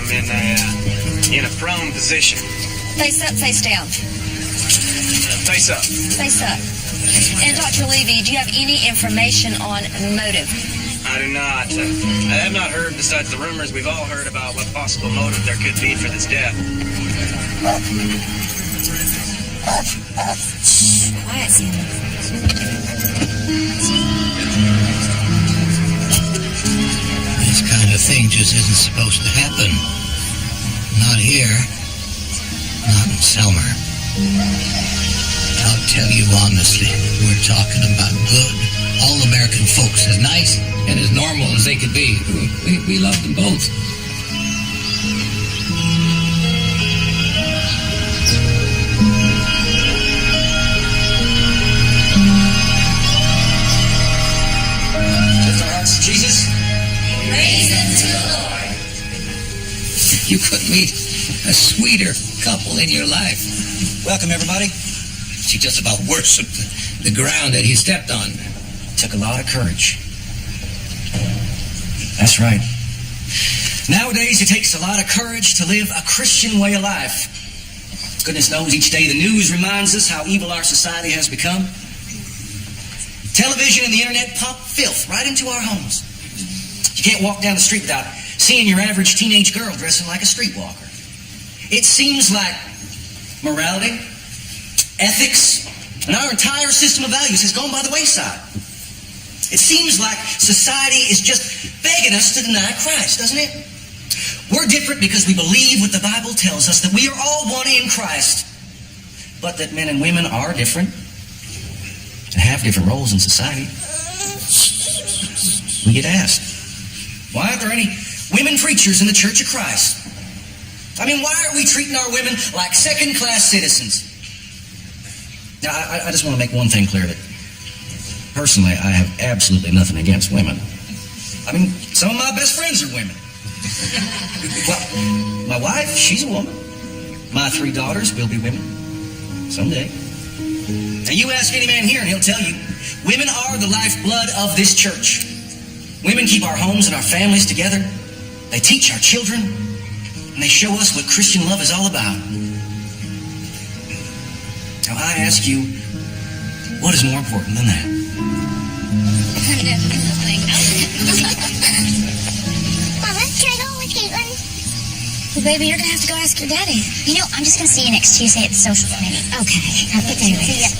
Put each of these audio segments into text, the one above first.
I'm in a prone position. Face up, face down. Face up. Face up. And Dr. Levy, do you have any information on motive? I do not. I have not heard, besides the rumors we've all heard about what possible motive there could be for this death. Quiet, Sandy. This kind of thing just isn't supposed to happen. Not here. Not in Selmer. I'll tell you honestly, we're talking about good, all-American folks, as nice and as normal as they could be. We love them both. Lift our hearts to Jesus. Praise unto the Lord. You couldn't meet a sweeter couple in your life. Welcome, everybody. She just about worshipped the ground that he stepped on. Took a lot of courage. That's right. Nowadays, it takes a lot of courage to live a Christian way of life. Goodness knows, each day the news reminds us how evil our society has become. Television and the internet pump filth right into our homes. You can't walk down the street without seeing your average teenage girl dressing like a streetwalker. It seems like morality, ethics, and our entire system of values has gone by the wayside. It seems like society is just begging us to deny Christ, doesn't it? We're different because we believe what the Bible tells us, that we are all one in Christ, but that men and women are different and have different roles in society. We get asked, why aren't there any women preachers in the Church of Christ? I mean, why are we treating our women like second-class citizens? Now, I just want to make one thing clear, that personally, I have absolutely nothing against women. I mean, some of my best friends are women. Well, my wife, she's a woman. My 3 daughters will be women someday. Now, you ask any man here and he'll tell you, women are the lifeblood of this church. Women keep our homes and our families together. They teach our children, and they show us what Christian love is all about. Now, I ask you, what is more important than that? Mama, can I go with Caitlin? Well, baby, you're going to have to go ask your daddy. You know, I'm just going to see you next Tuesday at the social committee. Okay. Happy day. See ya.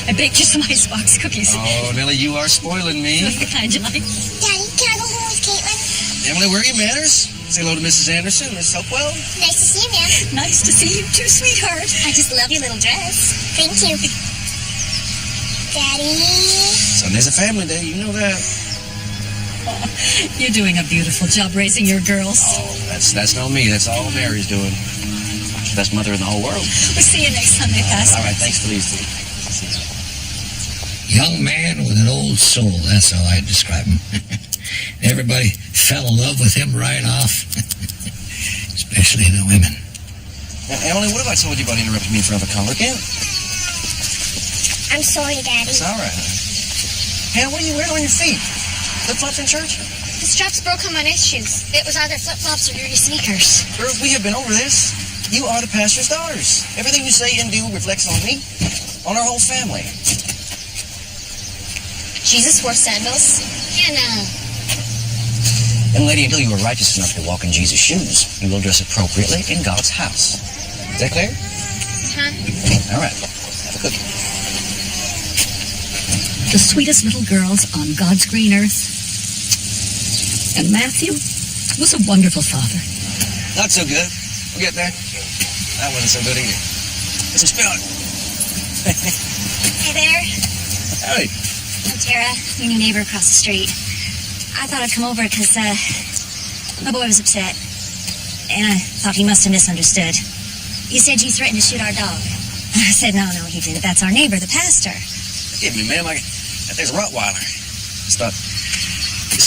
I baked you some icebox cookies. Oh, Nellie, you are spoiling me. That's the kind you like. Daddy, can I go home with Caitlin? Emily, where are your manners? Say hello to Mrs. Anderson, Miss Hopewell. Nice to see you, ma'am. Nice to see you too, sweetheart. I just love your little dress. Thank you. Daddy. Sunday's a family day, you know that. You're doing a beautiful job raising your girls. Oh, that's not me. That's all Mary's doing. She's the best mother in the whole world. We'll see you next Sunday, Pastor. All right, thanks for these two. Young man with an old soul, that's how I'd describe him. Everybody fell in love with him right off, especially the women. Now, Emily, what have I told you about interrupting me in front of a congregant? I'm sorry, Daddy. It's all right, honey. Hannah, what are you wearing on your feet? Flip-flops in church? The straps broke on my nice shoes. It was either flip-flops or dirty sneakers. Girls, we have been over this. You are the pastor's daughters. Everything you say and do reflects on me, on our whole family. Jesus wore sandals. Hannah. Young lady, until you are righteous enough to walk in Jesus' shoes, you will dress appropriately in God's house. Is that clear? Huh? All right. Have a cookie. The sweetest little girls on God's green earth. And Matthew was a wonderful father. Not so good. We'll get there. That wasn't so good either. Let's just spit on it. Hey there. Howdy. I'm Tara, your new neighbor across the street. I thought I'd come over because, my boy was upset. And I thought he must have misunderstood. You said you threatened to shoot our dog. I said, no, he didn't. That's our neighbor, the pastor. Forgive me, ma'am. There's a Rottweiler. Just thought,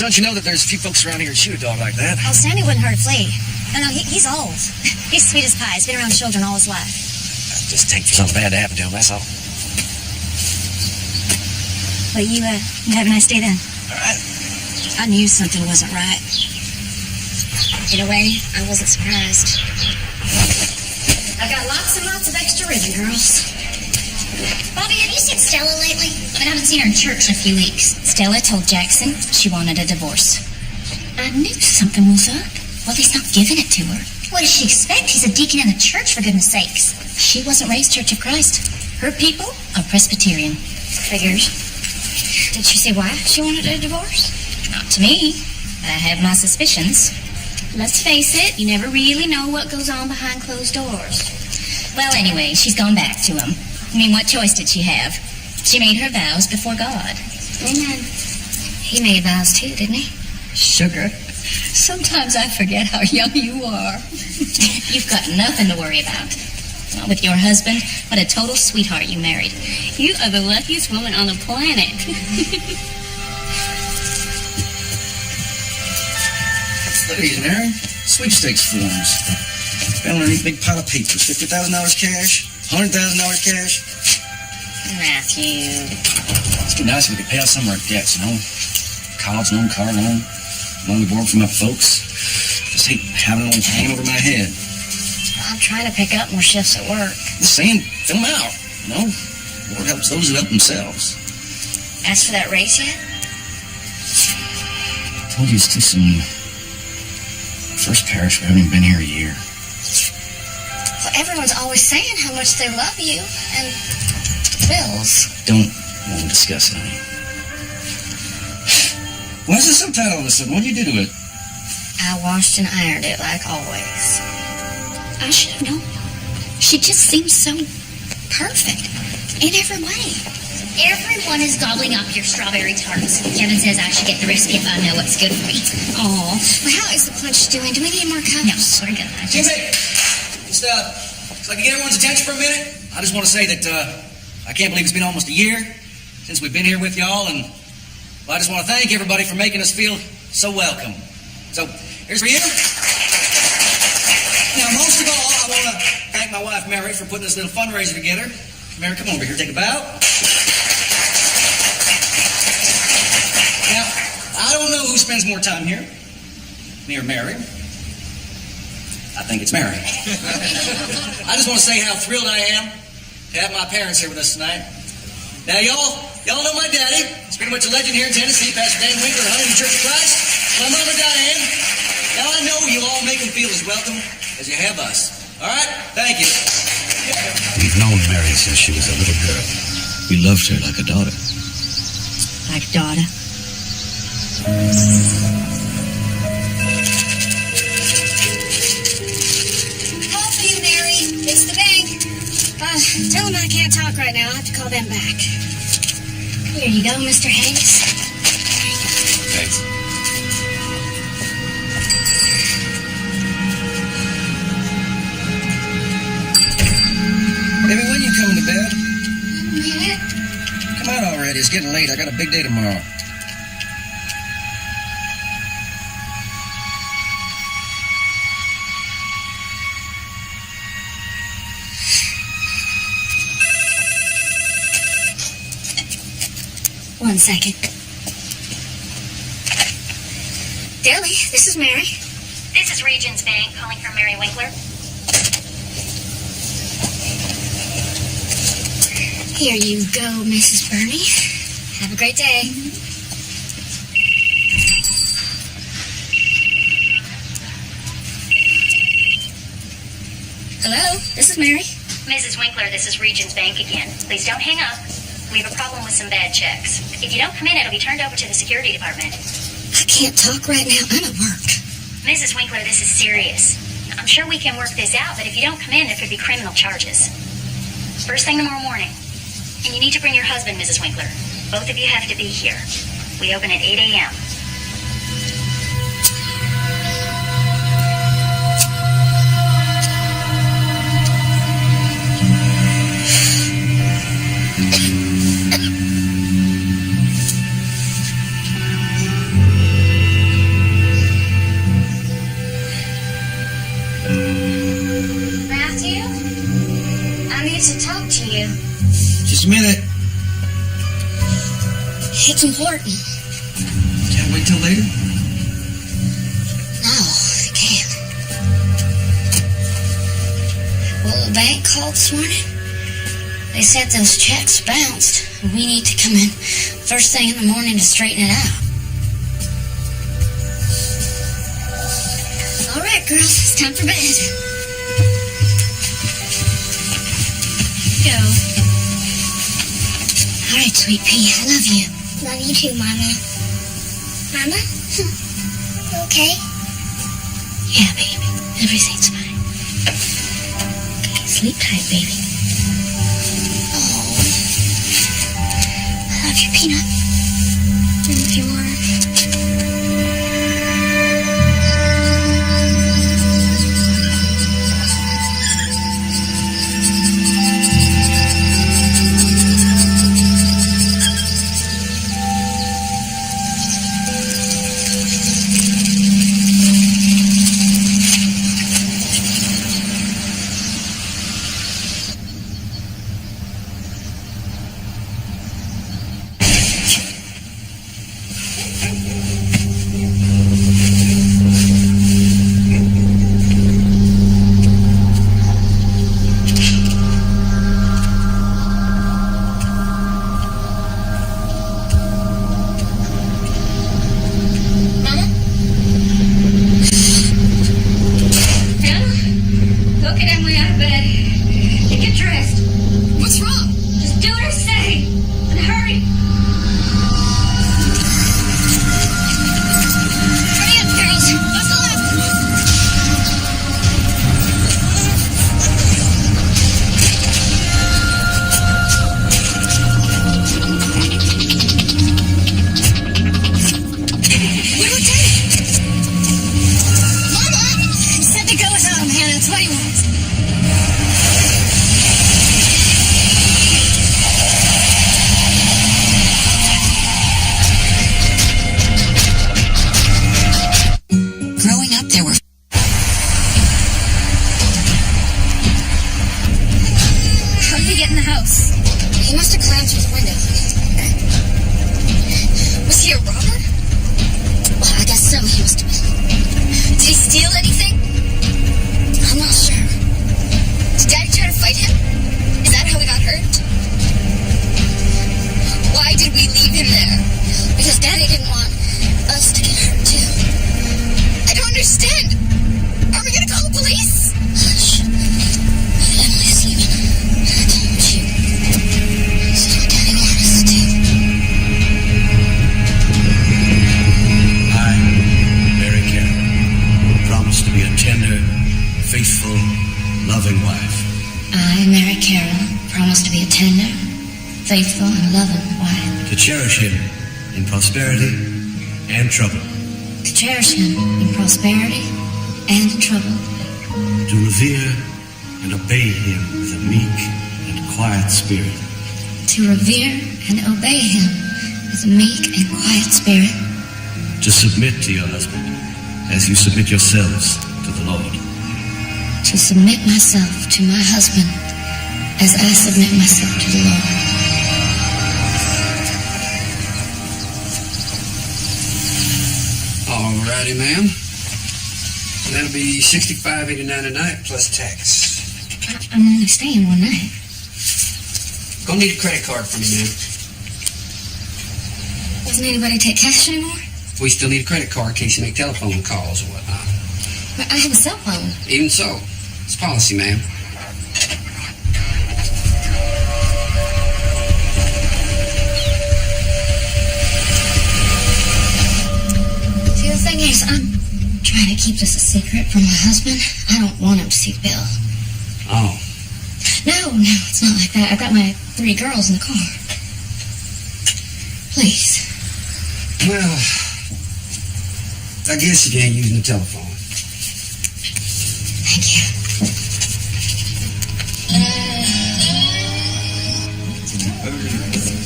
don't you know that there's a few folks around here who shoot a dog like that? Oh, Sandy wouldn't hurt a flea. No, he's old. He's sweet as pie. He's been around children all his life. I just take for something bad to happen to him, that's all. Well, you have a nice day then. All right. I knew something wasn't right. In a way, I wasn't surprised. I've got lots and lots of extra ribbon, girls. Bobby, have you seen Stella lately? I haven't seen her in church in a few weeks. Stella told Jackson she wanted a divorce. I knew something was up. Well, he's not giving it to her. What does she expect? He's a deacon in the church, for goodness sakes. She wasn't raised Church of Christ. Her people are Presbyterian. Figures. Did she say why she wanted a divorce? Not to me. I have my suspicions. Let's face it, you never really know what goes on behind closed doors. Well, anyway, she's gone back to him. I mean, what choice did she have? She made her vows before God. And he made vows too, didn't he? Sugar. Sometimes I forget how young you are. You've got nothing to worry about. Not with your husband. What a total sweetheart you married. You are the luckiest woman on the planet. Ladies and Aaron, sweepstakes forms. Found underneath a big pile of papers. $50,000 cash, $100,000 cash. Matthew. It's too nice if we could pay out some of our debts, you know? College loan, car loan, money we borrowed from my folks. Just hate having it all hanging over my head. I'm trying to pick up more shifts at work. Just saying, fill them out, you know? Lord helps those who help themselves. Asked for that raise yet? I told you it's too soon. First parish, we haven't even been here a year. Well, everyone's always saying how much they love you, and bills. Don't want to discuss it, honey. Why is it so tight all of a sudden? What did you do to it? I washed and ironed it like always. I should have known. She just seems so perfect in every way. Everyone is gobbling up your strawberry tarts. Kevin says I should get the recipe if I know what's good for me. Aw. Well, how is the punch doing? Do we need more cups? No, we're good. Jimmy! Just, so I can get everyone's attention for a minute, I just want to say that, I can't believe it's been almost a year since we've been here with y'all, and well, I just want to thank everybody for making us feel so welcome. So, here's for you. Now, most of all, I want to thank my wife, Mary, for putting this little fundraiser together. Mary, come over here, take a bow. Now, I don't know who spends more time here, me or Mary. I think it's Mary. I just want to say how thrilled I am to have my parents here with us tonight. Now, y'all know my daddy. He's pretty much a legend here in Tennessee, Pastor Dan Winkler, Huntington Church of Christ. My mother, Diane. Now, I know you all make him feel as welcome as you have us. All right? Thank you. We've known Mary since she was a little girl. We loved her like a daughter. Like daughter. Call for you, Mary. It's the bank. Tell them I can't talk right now. I'll have to call them back. Here you go, Mr. Hayes. Thanks. Baby, when you coming to bed? Yeah. Come out already. It's getting late. I got a big day tomorrow. One second. Deli, this is Mary. This is Regions Bank calling from Mary Winkler. Here you go, Mrs. Burney. Have a great day. Hello, this is Mary. Mrs. Winkler, this is Regions Bank again. Please don't hang up. We have a problem with some bad checks. If you don't come in, it'll be turned over to the security department. I can't talk right now. I'm at work. Mrs. Winkler, this is serious. I'm sure we can work this out, but if you don't come in, there could be criminal charges. First thing tomorrow morning. And you need to bring your husband, Mrs. Winkler. Both of you have to be here. We open at 8 a.m. Matthew? I need to talk to you. Just a minute. It's important. Can't wait till later? No, it Well, the bank called this morning. They said those checks bounced. We need to come in first thing in the morning to straighten it out. All right, girls, it's time for bed. Go. All right, sweet pea, I love you. Love you too, Mama. Mama? You okay? Yeah, baby, everything's fine. Okay, sleep tight, baby. Oh, I love you, Peanut. I love you more. Faithful and loving wife. To cherish him in prosperity and trouble. To cherish him in prosperity and in trouble. To revere and obey him with a meek and quiet spirit. To revere and obey him with a meek and quiet spirit. To submit to your husband as you submit yourselves to the Lord. To submit myself to my husband as I submit myself to the Lord. Alrighty, ma'am. That'll be $65.89 a night plus tax. I'm only staying one night. Gonna need a credit card from you, ma'am. Doesn't anybody take cash anymore? We still need a credit card in case you make telephone calls or whatnot. But I have a cell phone. Even so, it's policy, ma'am. The thing is, I'm trying to keep this a secret from my husband. I don't want him to see Bill. Oh. No, it's not like that. I've got my 3 girls in the car. Please. Well, I guess you ain't using the telephone. Thank you.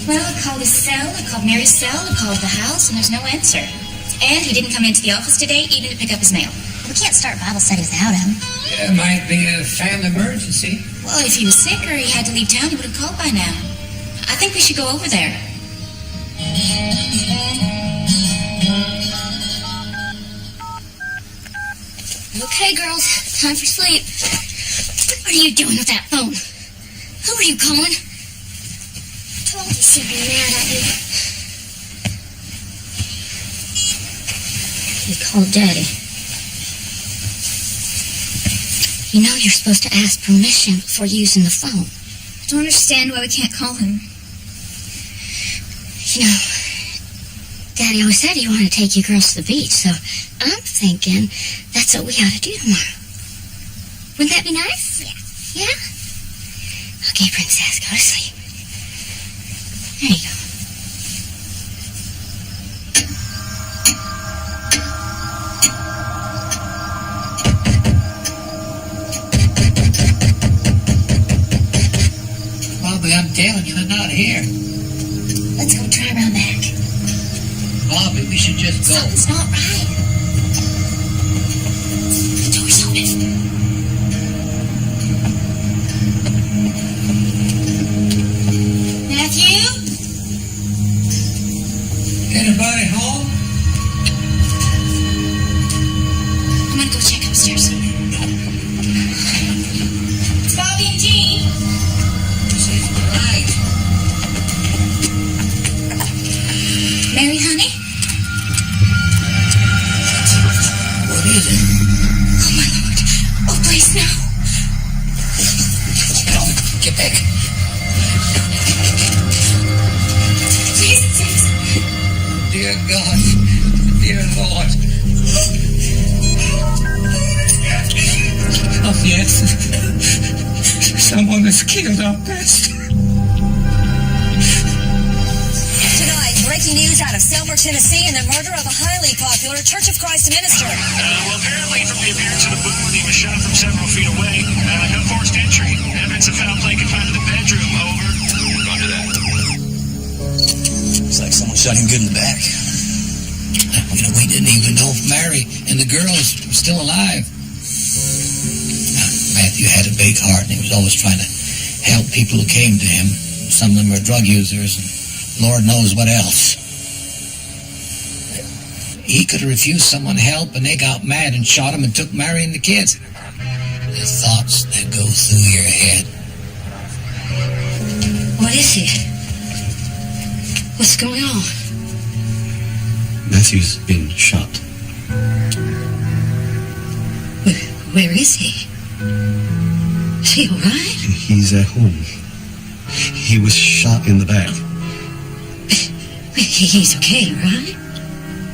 Well, I called his cell, I called Mary's cell, I called the house, and there's no answer. And he didn't come into the office today, even to pick up his mail. We can't start Bible study without him. Yeah, it might be a family emergency. Well, if he was sick or he had to leave town, he would have called by now. I think we should go over there. Okay, girls, time for sleep. What are you doing with that phone? Who are you calling? Told you she'd be mad at me. You called Daddy. You know you're supposed to ask permission before using the phone. I don't understand why we can't call him. You know, Daddy always said he wanted to take you girls to the beach, so I'm thinking that's what we ought to do tomorrow. Wouldn't that be nice? Yeah. Yeah? Okay, Princess, go to sleep. There you go. Bobby, I'm telling you, they're not here. Let's go try around back. Bobby, we should just go. Something's not right. The door's open. Matthew? Anybody home? I'm gonna go check upstairs. It's Bobby and Jean. She's right. Mary, honey? What is it? Oh, my Lord. Oh, please, no. Get back. Jesus. Dear God. Dear Lord. Oh, yes. Someone has killed our pastor. Tonight, breaking news out of Selmer, Tennessee, and the murder of a highly popular Church of Christ minister. Well, apparently from the appearance of the boom, he was shot from several feet away. No forced entry. Evidence of foul play confined to the bedroom. Over. Roger that. It's like someone shot him good in the back. You know, we didn't even know if Mary and the girls were still alive. Matthew had a big heart, and he was always trying to help people who came to him. Some of them were drug users, and Lord knows what else. He could have refused someone help, and they got mad and shot him and took Mary and the kids. The thoughts that go through your head. What is it? What's going on? Matthew's been shot. Where is he? Is he all right? He's at home. He was shot in the back. He's okay, right?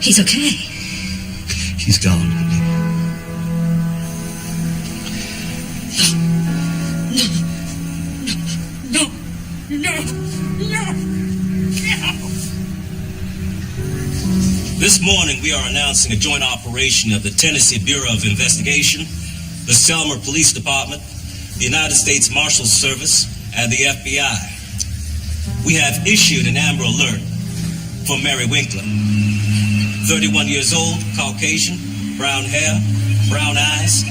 He's okay. He's gone. This morning, we are announcing a joint operation of the Tennessee Bureau of Investigation, the Selmer Police Department, the United States Marshals Service, and the FBI. We have issued an Amber Alert for Mary Winkler. 31 years old, Caucasian, brown hair, brown eyes,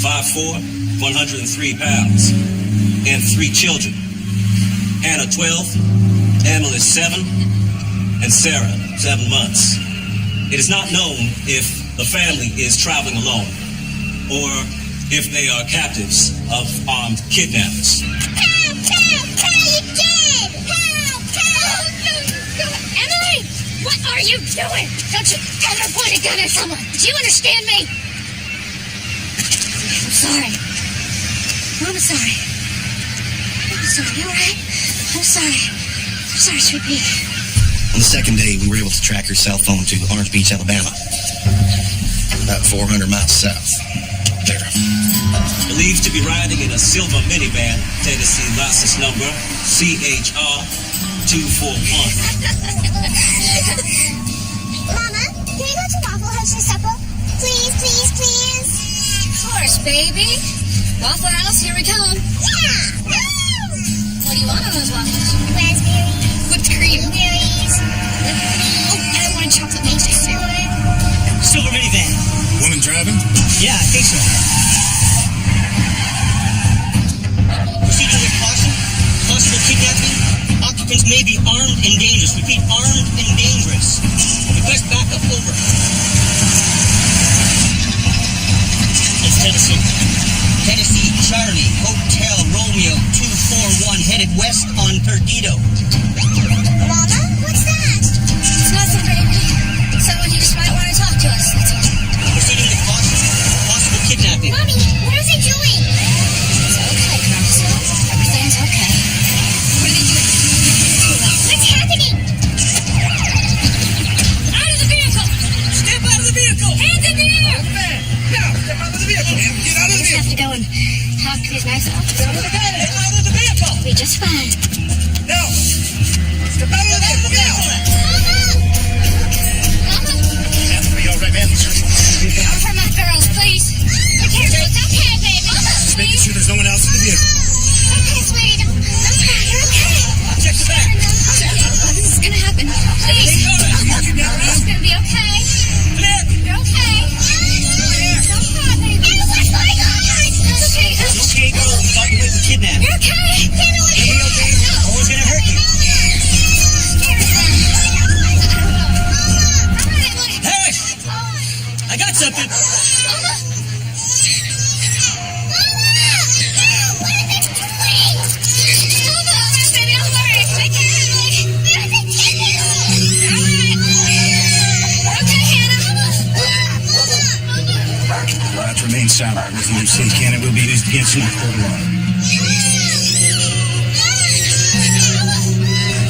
5'4", 103 pounds, and 3 children. Hannah, 12, Emily, 7, and Sarah, 7 months. It is not known if the family is traveling alone or if they are captives of armed kidnappers. Help! You did! Help! Emily! What are you doing? Don't you ever point a gun at someone. Do you understand me? I'm sorry. I'm sorry. I'm sorry, all right? I'm sorry. I'm sorry, sweet pea. On the second day, we were able to track her cell phone to Orange Beach, Alabama. About 400 miles south. There. Believed to be riding in a silver minivan, Tennessee license number CHR 241. Mama, can we go to Waffle House for supper? Please, please, please. Of course, baby. Waffle House, here we come. Yeah! What do you want on those waffles? Raspberries. Whipped cream. Blueberries. Oh, and I want a chocolate milk too. Silver minivan. Woman driving? Yeah, I think so. Proceeding with caution. Possible kidnapping. Occupants may be armed and dangerous. Repeat, armed and dangerous. Request backup, over. It's Tennessee. Tennessee Charlie, Hotel Romeo 241, headed west on Perdido. Mama, what's that? It's nothing, baby. Someone who just might want to talk to us, that's all. Proceeding to possible kidnapping. Mommy, what are they doing? It's okay, girls. Everything's okay. What are they doing? What's happening? Out of the vehicle! Step out of the vehicle! Hands in the air! Now, step out of the vehicle! Get out of We the just have vehicle! to go and talk to these nice officers. Get out of the vehicle! We'll be just fine. No! Step out of the vehicle! Mama! Are you all right, ma'am? Don't hurt my girls, please. Be careful, it's okay, baby. Just making sure there's no one else in the vehicle. Okay, sweetie, don't cry, you're okay. Check the back! This is gonna happen. Please. It's gonna be okay. Clear! You're okay. Don't cry, baby. What's going on? It's okay. It's okay, girl. We thought you went for kidnapping. You're okay. You'll be okay. No one's gonna hurt you. Hey! I got something. Riots remain silent. Everything you say can and will be used against you in a court of law.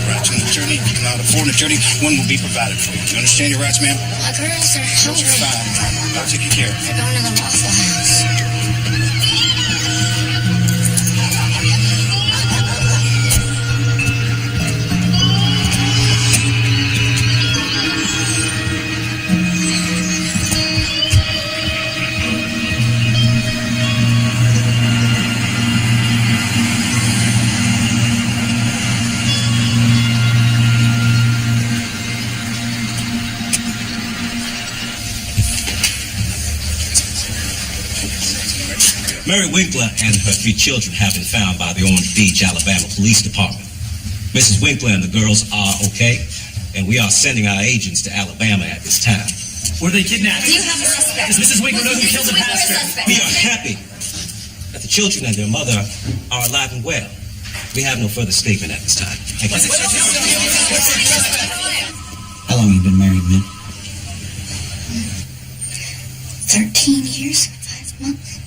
Rights and attorney. If you cannot afford an attorney, one will be provided for you. You understand your rights, ma'am? My girls are You're hungry. fine. I'll take care of you. They're going to the Waffle House. Mary Winkler and her 3 children have been found by the Orange Beach, Alabama Police Department. Mrs. Winkler and the girls are okay, and we are sending our agents to Alabama at this time. Were they kidnapped? Do you have a suspect? Does Mrs. Winkler know who killed the pastor? We are happy that the children and their mother are alive and well. We have no further statement at this time. Thank you. How long have you been married, man? 13 years and 5 months.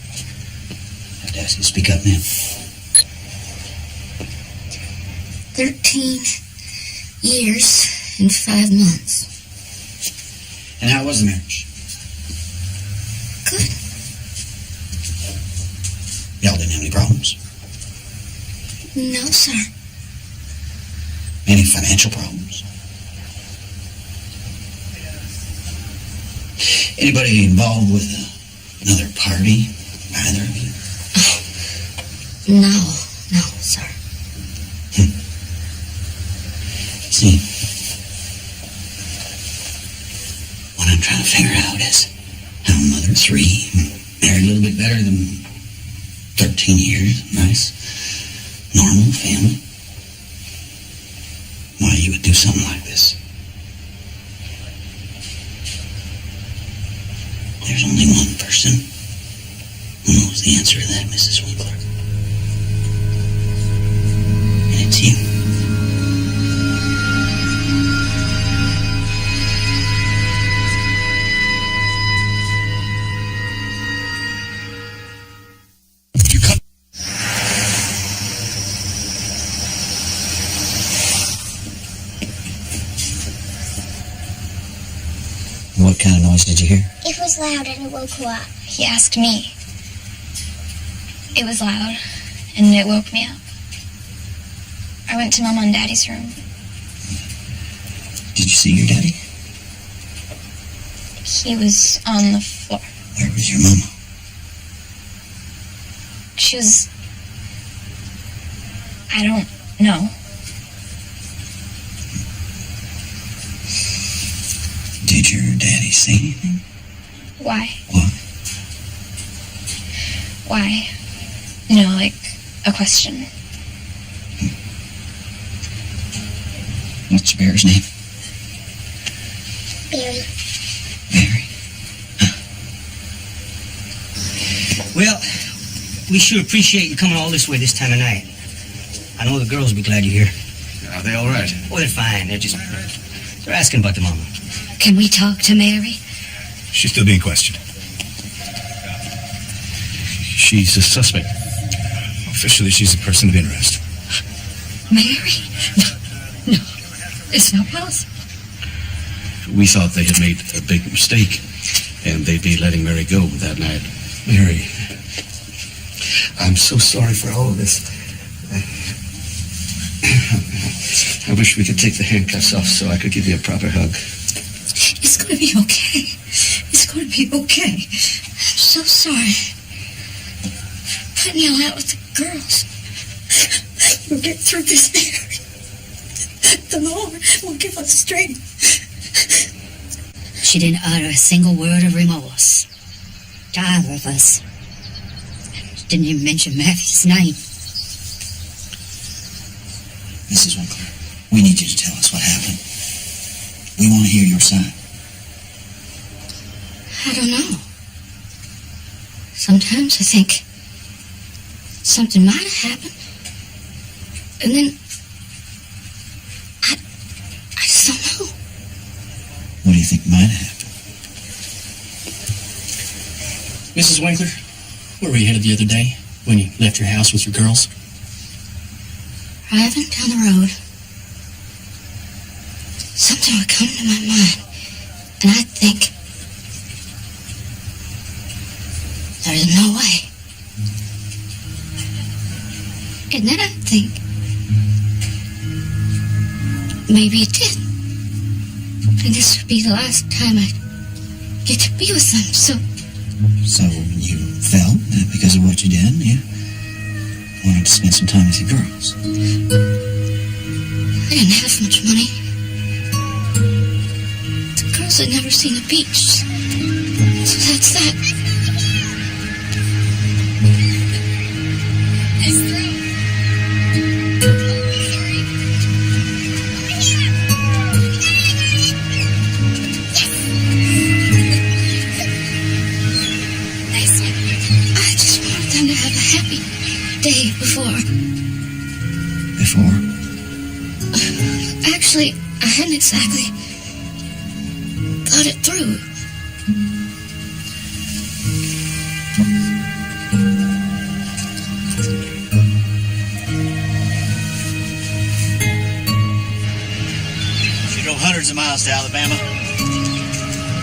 I have to ask you to speak up, man. 13 years and 5 months. And how was the marriage? Good. Y'all didn't have any problems? No, sir. Any financial problems? Anybody involved with another party? Either of you? No, sir. See, what I'm trying to figure out is how a mother of 3, married a little bit better than 13 years, nice, normal family, why you would do something like this. There's only one person who knows the answer to that, Mrs. Winkler. And it's you. What kind of noise did you hear? It was loud and it woke you up. He asked me. It was loud, and it woke me up. I went to Mom and Daddy's room. Did you see your daddy? He was on the floor. Where was your mama? She was... I don't know. Did your daddy say anything? Why? What? Why? You know, like a question. What's your bear's name? Barry. Mary. Huh. Well, We sure appreciate you coming all this way this time of night. I know the girls will be glad you're here. Are they all right? Oh, they're fine. They're asking about the mama. Can we talk to Mary? She's still being questioned. She's a suspect. Officially, she's a person of interest. Mary? No, it's not possible. We thought they had made a big mistake, and they'd be letting Mary go that night. Mary, I'm so sorry for all of this. I wish we could take the handcuffs off so I could give you a proper hug. It's going to be okay. It's going to be okay. I'm so sorry. Put me all out with the girls. We'll get through this, Mary. The Lord will give us strength. She didn't utter a single word of remorse to either of us. She didn't even mention Matthew's name. Mrs. Winkler, we need you to tell us what happened. We want to hear your side. I don't know. Sometimes I think something might have happened. And then I just don't know. What do you think might have happened? Mrs. Winkler, where were you headed the other day when you left your house with your girls? Driving down the road, something would come to my mind, and I'd think, there's no way. And then I'd think, maybe it did. And this would be the last time I'd get to be with them, so... So you felt that because of what you did, you wanted to spend some time with your girls. I didn't have much money. The girls had never seen the beach. So that's that. I just wanted them to have a happy day before. Actually, I hadn't exactly thought it through. She drove hundreds of miles to Alabama.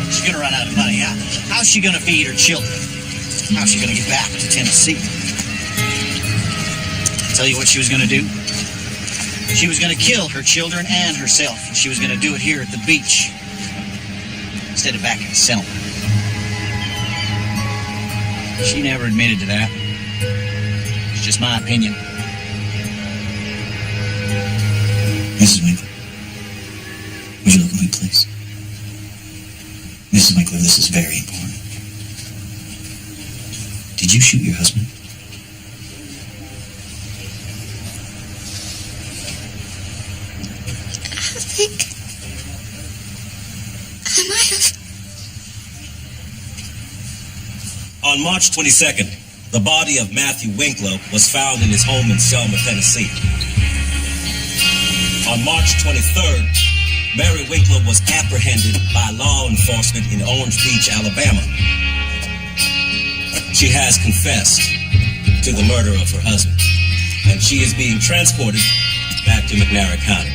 She's gonna run out of money. How's she gonna feed her children? How's she gonna get back to Tennessee? Tell you what she was gonna do? She was going to kill her children and herself. She was going to do it here at the beach instead of back in Selma. She never admitted to that. It's just my opinion. Mrs. Winkler, would you look at me, please? Mrs. Winkler, this is very important. Did you shoot your husband? I think I might have. On March 22nd, the body of Matthew Winkler was found in his home in Selma, Tennessee. On March 23rd, Mary Winkler was apprehended by law enforcement in Orange Beach, Alabama. She has confessed to the murder of her husband, and she is being transported back to McNair County.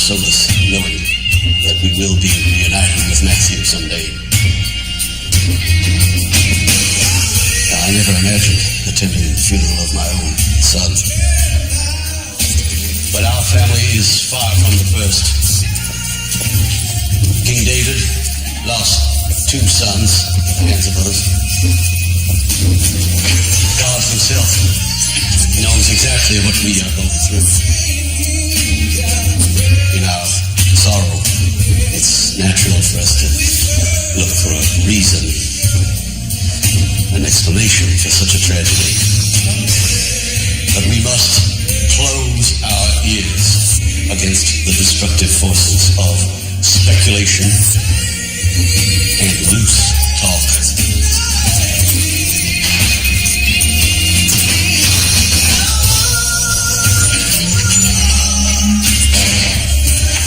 solace knowing that we will be reunited with Matthew someday. I never imagined attending the funeral of my own son. But our family is far from the first. King David lost 2 sons at the hands of others. God himself knows exactly what we are going through. In our sorrow, it's natural for us to look for a reason, an explanation for such a tragedy. But we must close our ears against the destructive forces of speculation and loose talk.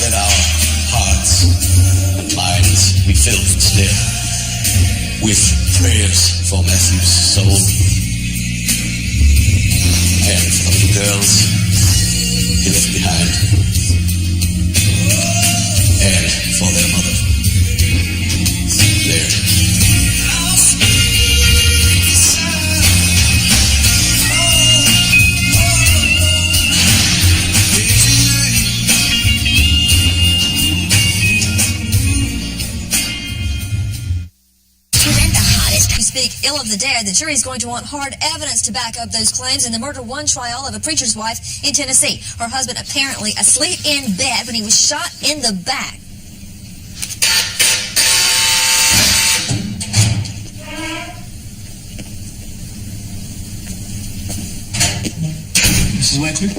Let our hearts and minds be filled instead with prayers for Matthew's soul and for the little girls he left behind and for their mother. There. Speak ill of the dead, the jury is going to want hard evidence to back up those claims in the murder one trial of a preacher's wife in Tennessee. Her husband apparently asleep in bed when he was shot in the back. Mrs. Winkler,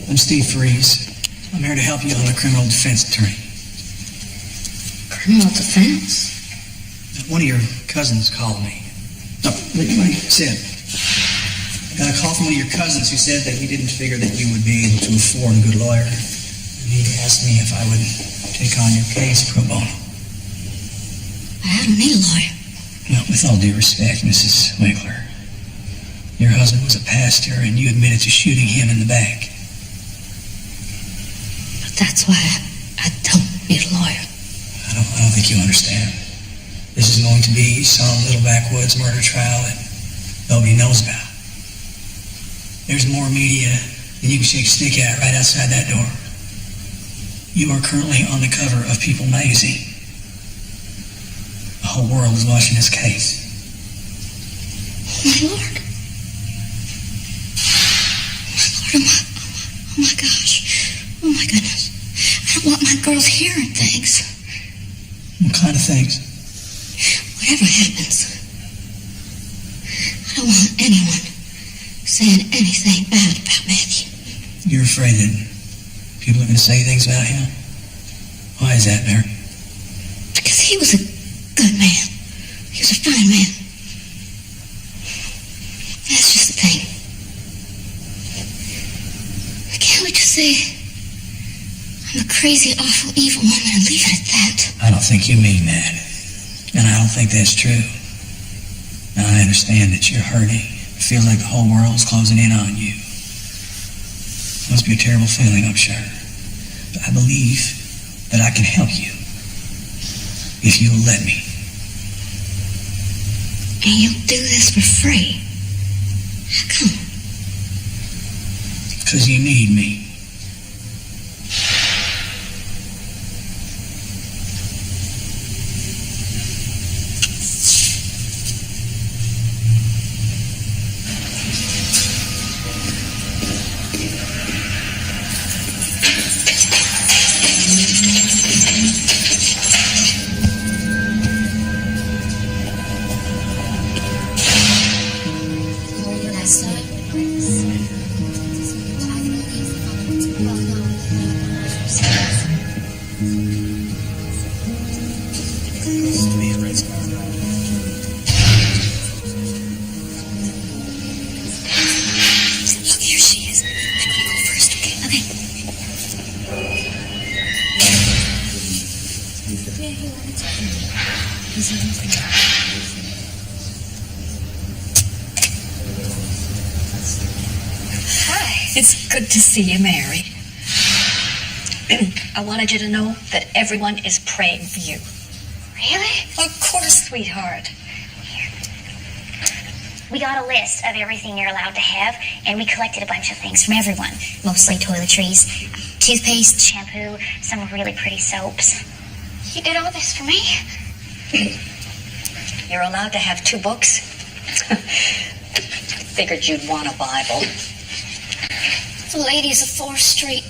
I'm Steve Freeze. I'm here to help you on a criminal defense attorney. Criminal defense? One of your cousins called me. No, said. I got a call from one of your cousins who said that he didn't figure that you would be able to afford a good lawyer. And he asked me if I would take on your case pro bono. I don't need a lawyer. Well, with all due respect, Mrs. Winkler, your husband was a pastor and you admitted to shooting him in the back. But that's why I don't need a lawyer. I don't think you understand. This is going to be some little backwoods murder trial that nobody knows about. There's more media than you can shake a stick at right outside that door. You are currently on the cover of People magazine. The whole world is watching this case. Oh, my Lord. Oh, my gosh. Oh, my goodness. I don't want my girls hearing things. What kind of things? Whatever happens, I don't want anyone saying anything bad about Matthew. You're afraid that people are going to say things about him? Why is that, Mary? Because he was a good man. He was a fine man. That's just the thing. Can't we just say I'm a crazy, awful, evil woman and leave it at that? I don't think you mean that. And I don't think that's true. Now, I understand that you're hurting. It feels like the whole world's closing in on you. It must be a terrible feeling, I'm sure. But I believe that I can help you if you'll let me. And you'll do this for free? How come? Because you need me. It's good to see you, Mary. I wanted you to know that everyone is praying for you. Really? Of course, sweetheart. We got a list of everything you're allowed to have, and we collected a bunch of things from everyone. Mostly toiletries, toothpaste, shampoo, some really pretty soaps. You did all this for me? You're allowed to have 2 books. Figured you'd want a Bible. The Ladies of 4th Street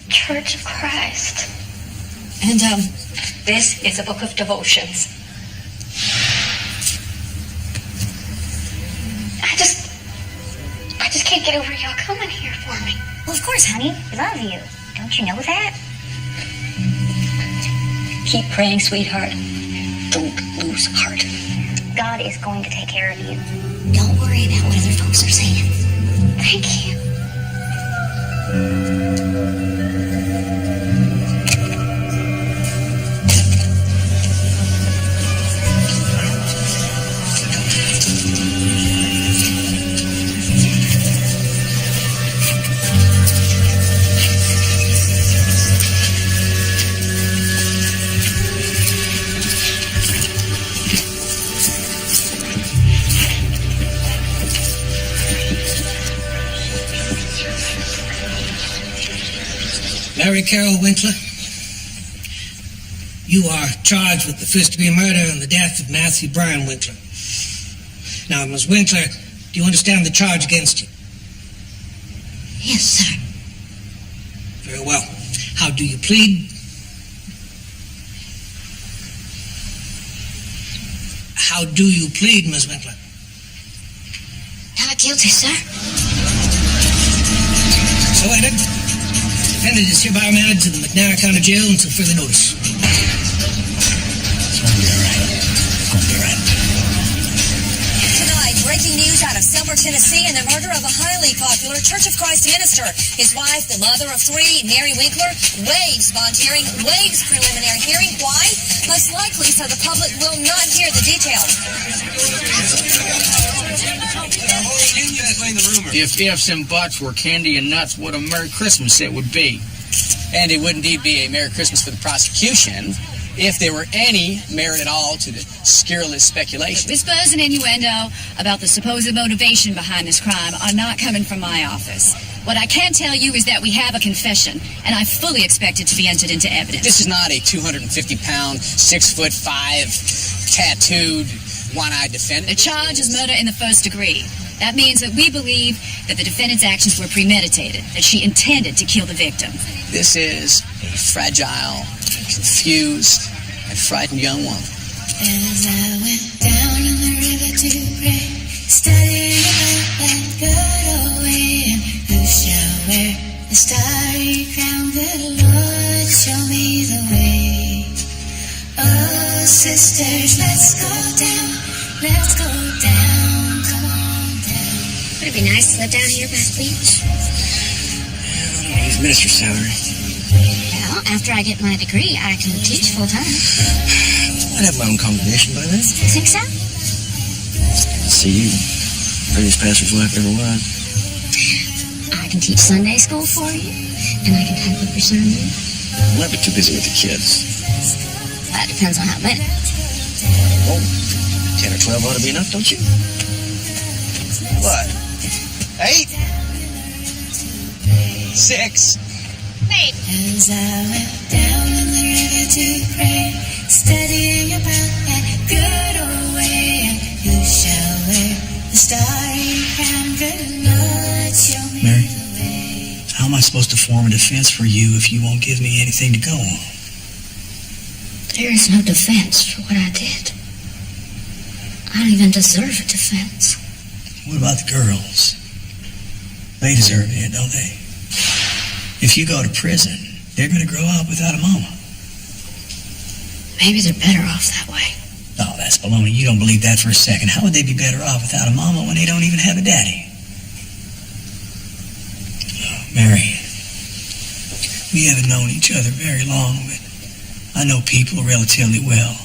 Church of Christ. And, this is a book of devotions. I just can't get over y'all coming here for me. Well, of course, honey. We love you. Don't you know that? Keep praying, sweetheart. Don't lose heart. God is going to take care of you. Don't worry about what other folks are saying. Thank you. Mary Carol Winkler, you are charged with the first-degree murder and the death of Matthew Bryan Winkler. Now, Ms. Winkler, do you understand the charge against you? Yes, sir. Very well. How do you plead? How do you plead, Ms. Winkler? Not guilty, sir. So entered. Defendant is hereby remanded to the McNair County Jail until further notice. It's gonna be all right. It's gonna be all right. Tonight, breaking news out of Selmer, Tennessee, and the murder of a highly popular Church of Christ minister. His wife, the mother of 3, Mary Winkler, waives bond hearing, waives preliminary hearing. Why? Most likely so the public will not hear the details. If ifs and buts were candy and nuts, what a Merry Christmas it would be. And it would indeed be a Merry Christmas for the prosecution if there were any merit at all to the scurrilous speculation. Whispers and innuendo about the supposed motivation behind this crime are not coming from my office. What I can tell you is that we have a confession, and I fully expect it to be entered into evidence. This is not a 250-pound, 6'5", tattooed, one-eyed defendant. The charge is murder in the 1st degree. That means that we believe that the defendant's actions were premeditated, that she intended to kill the victim. This is a fragile, confused, and frightened young woman. As I went down in the river to pray, studying about that good old way, and who shall wear the starry crown? Good Lord, show me the way. Oh, sisters, let's go down, let's go down, come on down. Would it be nice to live down here by the beach? He's minister's salary. Well, after I get my degree, I can teach full-time. I'd have my own congregation by then. You think so? See you. Prettiest pastor's wife ever was. I can teach Sunday school for you, and I can type up your sermon. I might be too busy with the kids. That depends on how many. Oh, 10 or 12 ought to be enough, don't you? What? 8? 6? Wait. As I went down in the river to pray, studying about that good old way, and who shall wear the starry crown? Good Lord, show me Mary, the way. how am I supposed to form a defense for you if you won't give me anything to go on? There is no defense for what I did. I don't even deserve a defense. What about the girls? They deserve it, don't they? If you go to prison, they're going to grow up without a mama. Maybe they're better off that way. Oh, that's baloney. You don't believe that for a second. How would they be better off without a mama when they don't even have a daddy? Oh, Mary, we haven't known each other very long, but I know people relatively well.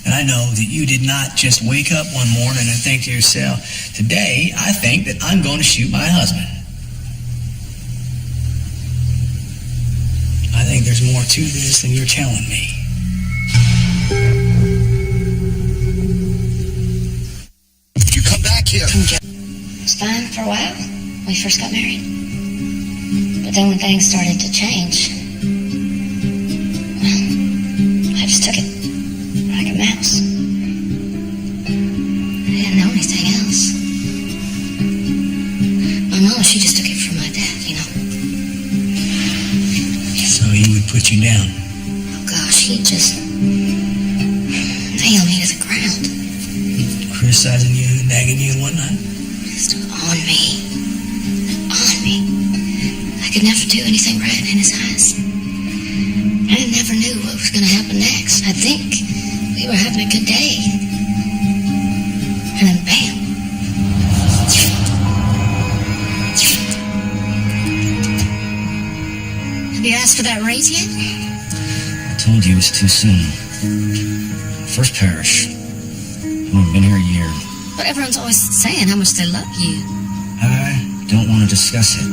And I know that you did not just wake up one morning and think to yourself, today I think that I'm going to shoot my husband. there's more to this than you're telling me. You come back here. It was fine for a while when we first got married. But then when things started to change, well, I just took it like a mouse. I didn't know anything else. My mom, she just took it from my dad, you know. So he would put you down. Oh gosh, he'd just nail me to the ground. Criticizing you, nagging you and whatnot? Just on me. On me. I could never do anything right in his eyes. I never knew what was going to happen next. I'd think we were having a good day. And then bam. Have you asked for that raise yet? I told you it was too soon. First parish. We've been here a year. But everyone's always saying how much they love you. I don't want to discuss it.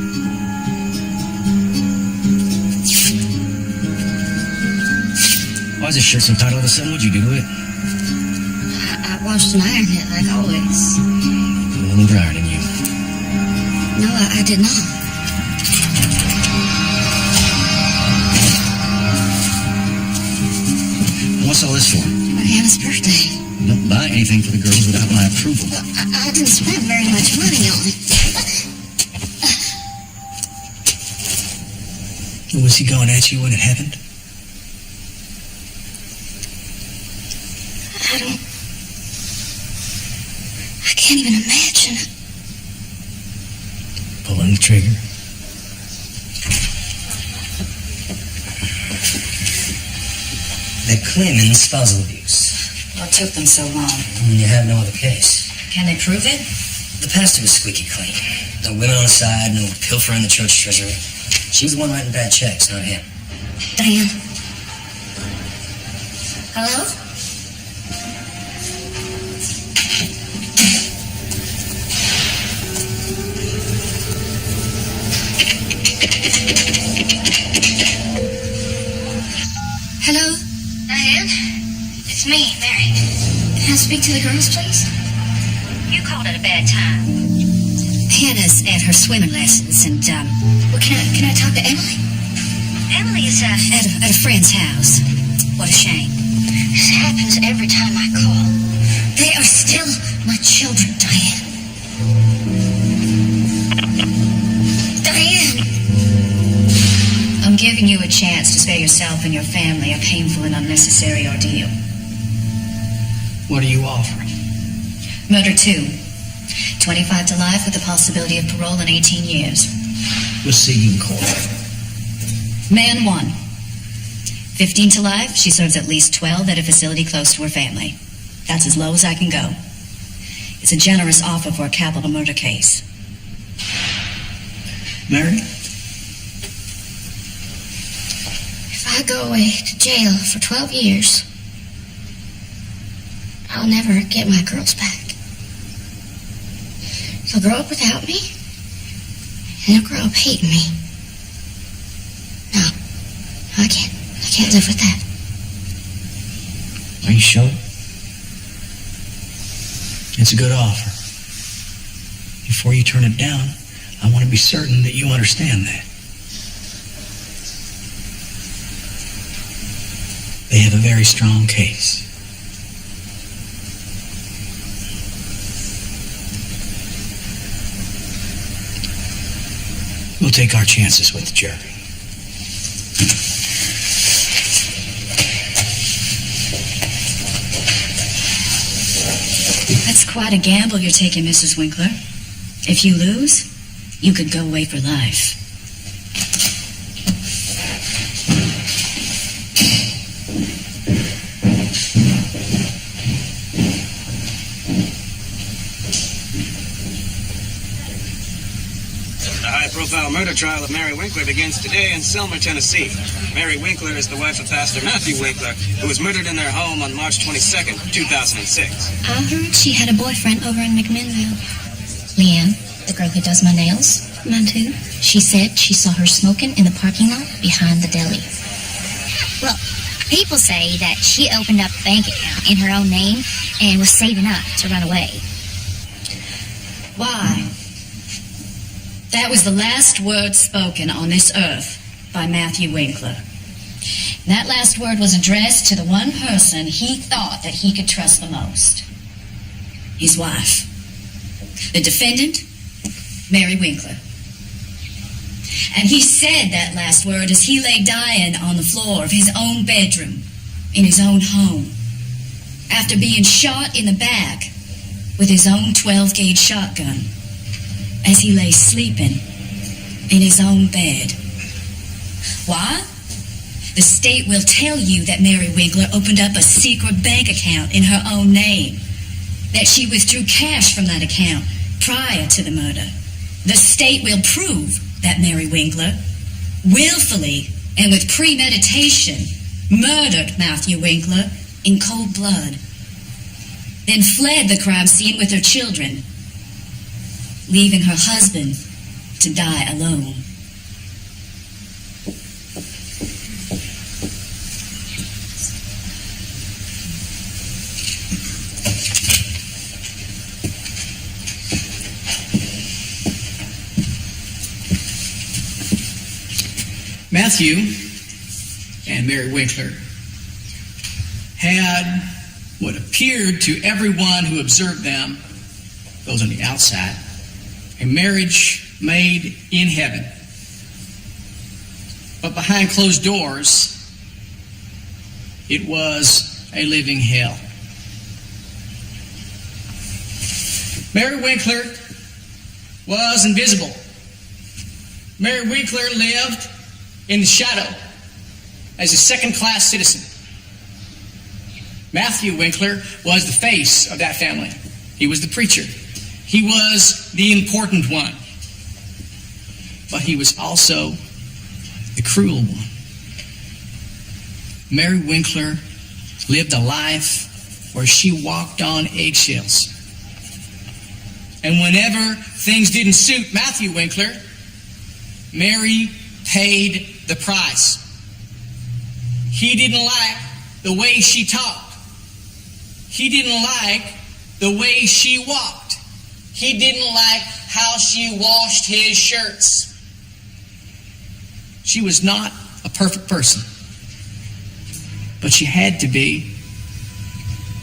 Why is this shirt so tight all of a sudden? What'd you do to it? I washed and ironed it like always. Put it in the dryer, didn't you? No, I did not. What's all this for? Hannah's birthday. Don't buy anything for the girls without my approval. I didn't spend very much money on it. Was he going at you when it happened? I can't even imagine it. Pulling the trigger. They're claiming spousal abuse. What took them so long? You have no other case. Can they prove it? The pastor was squeaky clean. No women on the side, no pilfering the church treasury. She's the one writing bad checks, not him. Diane. Hello? Hello? Diane? It's me, Mary. Can I speak to the girls, please? You called at a bad time. Hannah's at her swimming lessons, and, well, can I talk to Emily? Emily is, At a friend's house. What a shame. This happens every time I call. They are still my children, Diane. Diane! I'm giving you a chance to spare yourself and your family a painful and unnecessary ordeal. What are you offering? Murder 2. 25 to life with the possibility of parole in 18 years. We'll see you in court. Man 1. 15 to life. She serves at least 12 at a facility close to her family. That's as low as I can go. It's a generous offer for a capital murder case. Mary? If I go away to jail for 12 years, I'll never get my girls back. They'll grow up without me, and they'll grow up hating me. No, I can't live with that. Are you sure? It's a good offer. Before you turn it down, I want to be certain that you understand that. They have a very strong case. We'll take our chances with the jury. That's quite a gamble you're taking, Mrs. Winkler. If you lose, you could go away for life. The high-profile murder trial of Mary Winkler begins today in Selmer, Tennessee. Mary Winkler is the wife of Pastor Matthew Winkler, who was murdered in their home on March 22nd, 2006. I heard she had a boyfriend over in McMinnville. Leanne, the girl who does my nails, mine too, she said she saw her smoking in the parking lot behind the deli. People say that she opened up a bank account in her own name and was saving up to run away. Why? That was the last word spoken on this earth by Matthew Winkler. And that last word was addressed to the one person he thought that he could trust the most. His wife. The defendant, Mary Winkler. And he said that last word as he lay dying on the floor of his own bedroom in his own home after being shot in the back with his own 12-gauge shotgun as he lay sleeping in his own bed. Why? The state will tell you that Mary Winkler opened up a secret bank account in her own name, that she withdrew cash from that account prior to the murder. The state will prove that Mary Winkler willfully and with premeditation murdered Matthew Winkler in cold blood, then fled the crime scene with her children, leaving her husband to die alone. Matthew and Mary Winkler had what appeared to everyone who observed them, those on the outside, a marriage made in heaven. But behind closed doors, it was a living hell. Mary Winkler was invisible. Mary Winkler lived in the shadow as a second-class citizen. Matthew Winkler was the face of that family. He was the preacher. He was the important one. But he was also the cruel one. Mary Winkler lived a life where she walked on eggshells. And whenever things didn't suit Matthew Winkler, Mary paid the price. He didn't like the way she talked. He didn't like the way she walked. He didn't like how she washed his shirts. She was not a perfect person, but she had to be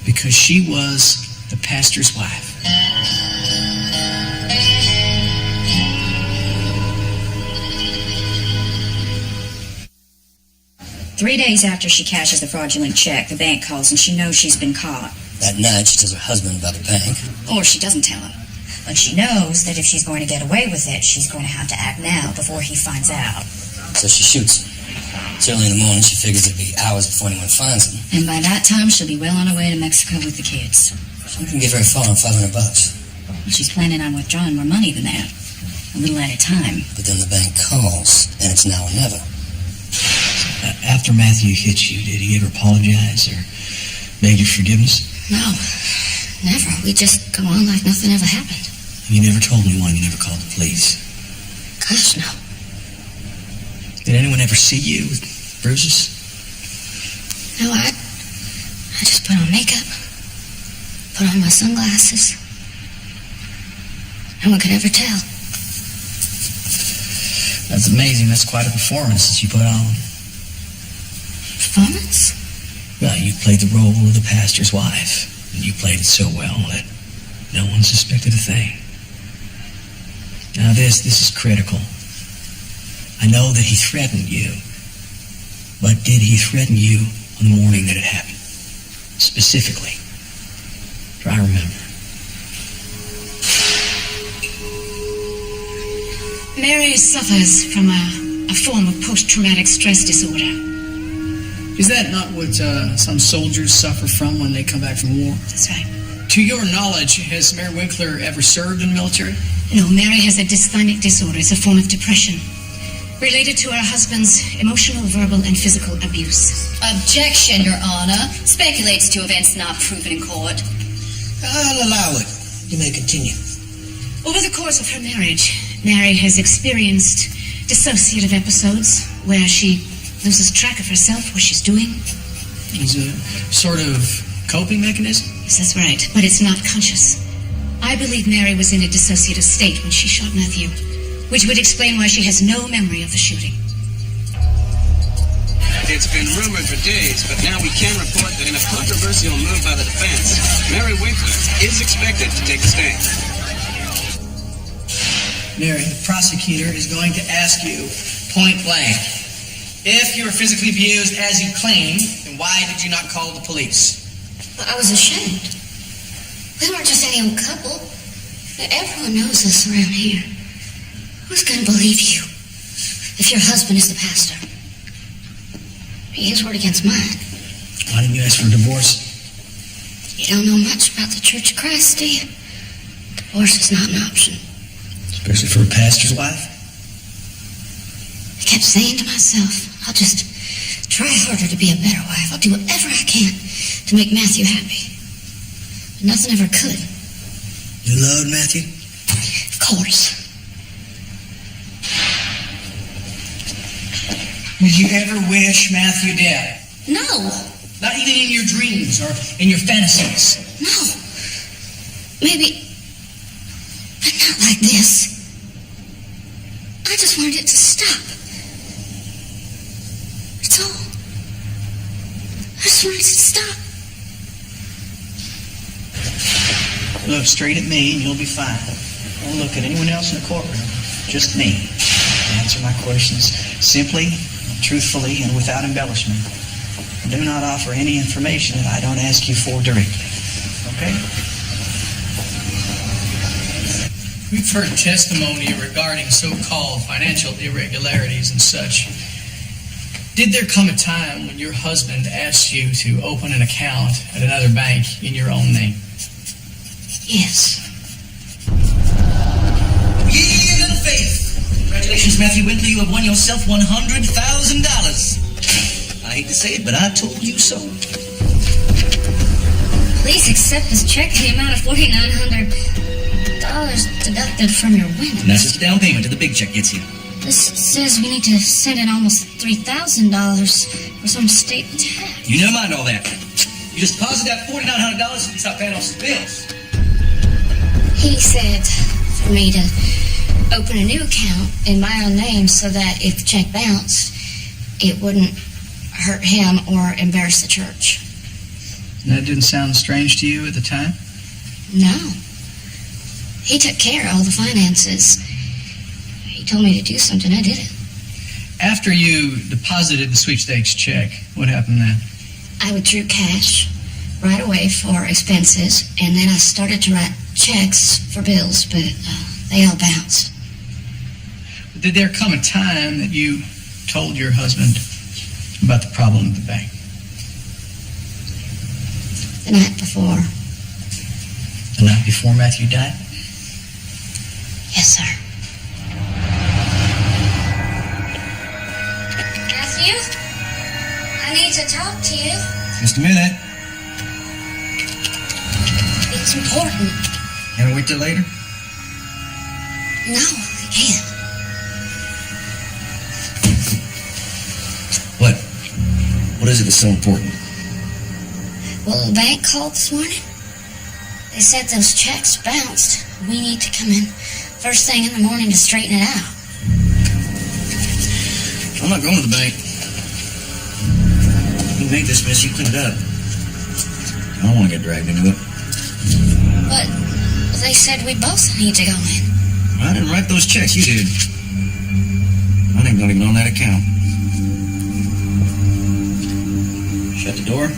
because she was the pastor's wife. 3 days after she cashes the fraudulent check, the bank calls and she knows she's been caught. That night, she tells her husband about the bank. Or she doesn't tell him. But she knows that if she's going to get away with it, she's going to have to act now before he finds out. So she shoots him. It's early in the morning. She figures it'll be hours before anyone finds him. And by that time, she'll be well on her way to Mexico with the kids. She couldn't get very far on $500. She's planning on withdrawing more money than that. A little at a time. But then the bank calls, and it's now or never. After Matthew hit you, did he ever apologize or beg your forgiveness? No, never. We just go on like nothing ever happened. You never told anyone, you never called the police? Gosh, no. Did anyone ever see you with bruises? No, I just put on makeup, put on my sunglasses. No one could ever tell. That's amazing. That's quite a performance that you put on. Performance? Well, you played the role of the pastor's wife. And you played it so well that no one suspected a thing. Now this is critical. I know that he threatened you. But did he threaten you on the morning that it happened? Specifically. Try to remember. Mary suffers from a form of post-traumatic stress disorder. Is that not what some soldiers suffer from when they come back from war? That's right. To your knowledge, has Mary Winkler ever served in the military? No, Mary has a dysthymic disorder. It's a form of depression related to her husband's emotional, verbal, and physical abuse. Objection, Your Honor. Speculates to events not proven in court. I'll allow it. You may continue. Over the course of her marriage, Mary has experienced dissociative episodes where she loses track of herself, what she's doing, It's a sort of coping mechanism? Yes, that's right, but it's not conscious. I believe Mary was in a dissociative state when she shot Matthew, which would explain why she has no memory of the shooting. It's been rumored for days, but now we can report that in a controversial move by the defense, Mary Winkler is expected to take the stand. Mary, the prosecutor is going to ask you point blank, if you were physically abused as you claim, then why did you not call the police? I was ashamed. We weren't just any old couple. Everyone knows us around here. Who's going to believe you if your husband is the pastor? His word against mine. Why didn't you ask for a divorce? You don't know much about the Church of Christ, do you? Divorce is not an option. Especially for a pastor's wife? I kept saying to myself, I'll just try harder to be a better wife. I'll do whatever I can to make Matthew happy. But nothing ever could. You loved Matthew? Of course. Did you ever wish Matthew dead? No. Not even in your dreams or in your fantasies? No. Maybe, but not like this. I just wanted it to stop. That's all. I just wanted it to stop. Look straight at me and you'll be fine. Don't look at anyone else in the courtroom. Just me. Answer my questions simply, truthfully, and without embellishment. Do not offer any information that I don't ask you for directly. Okay? We've heard testimony regarding so-called financial irregularities and such. Did there come a time when your husband asked you to open an account at another bank in your own name? Yes. Ye little faith! Congratulations, Matthew Winkler. You have won yourself $100,000. I hate to say it, but I told you so. Please accept this check in the amount of $4,900 deducted from your winnings. And that's just a down payment till the big check gets here. This says we need to send in almost $3,000 for some state tax. You never mind all that. You just deposit that $4,900 and stop paying off some bills. He said for me to open a new account in my own name so that if the check bounced, it wouldn't hurt him or embarrass the church. And that didn't sound strange to you at the time? No. He took care of all the finances. He told me to do something, I did it. After you deposited the sweepstakes check, what happened then? I withdrew cash right away for expenses, and then I started to write checks for bills, but they all bounced. Did there come a time that you told your husband about the problem at the bank? The night before. The night before Matthew died? Yes, sir. Matthew, I need to talk to you. Just a minute. It's important. Can we wait till later? No, I can't. What? What is it that's so important? Well, the bank called this morning. They said those checks bounced. We need to come in first thing in the morning to straighten it out. I'm not going to the bank. You made this mess, you clean it up. I don't want to get dragged into it. But they said we both need to go in. I didn't write those checks, you did. My name's not even on that account. Shut the door.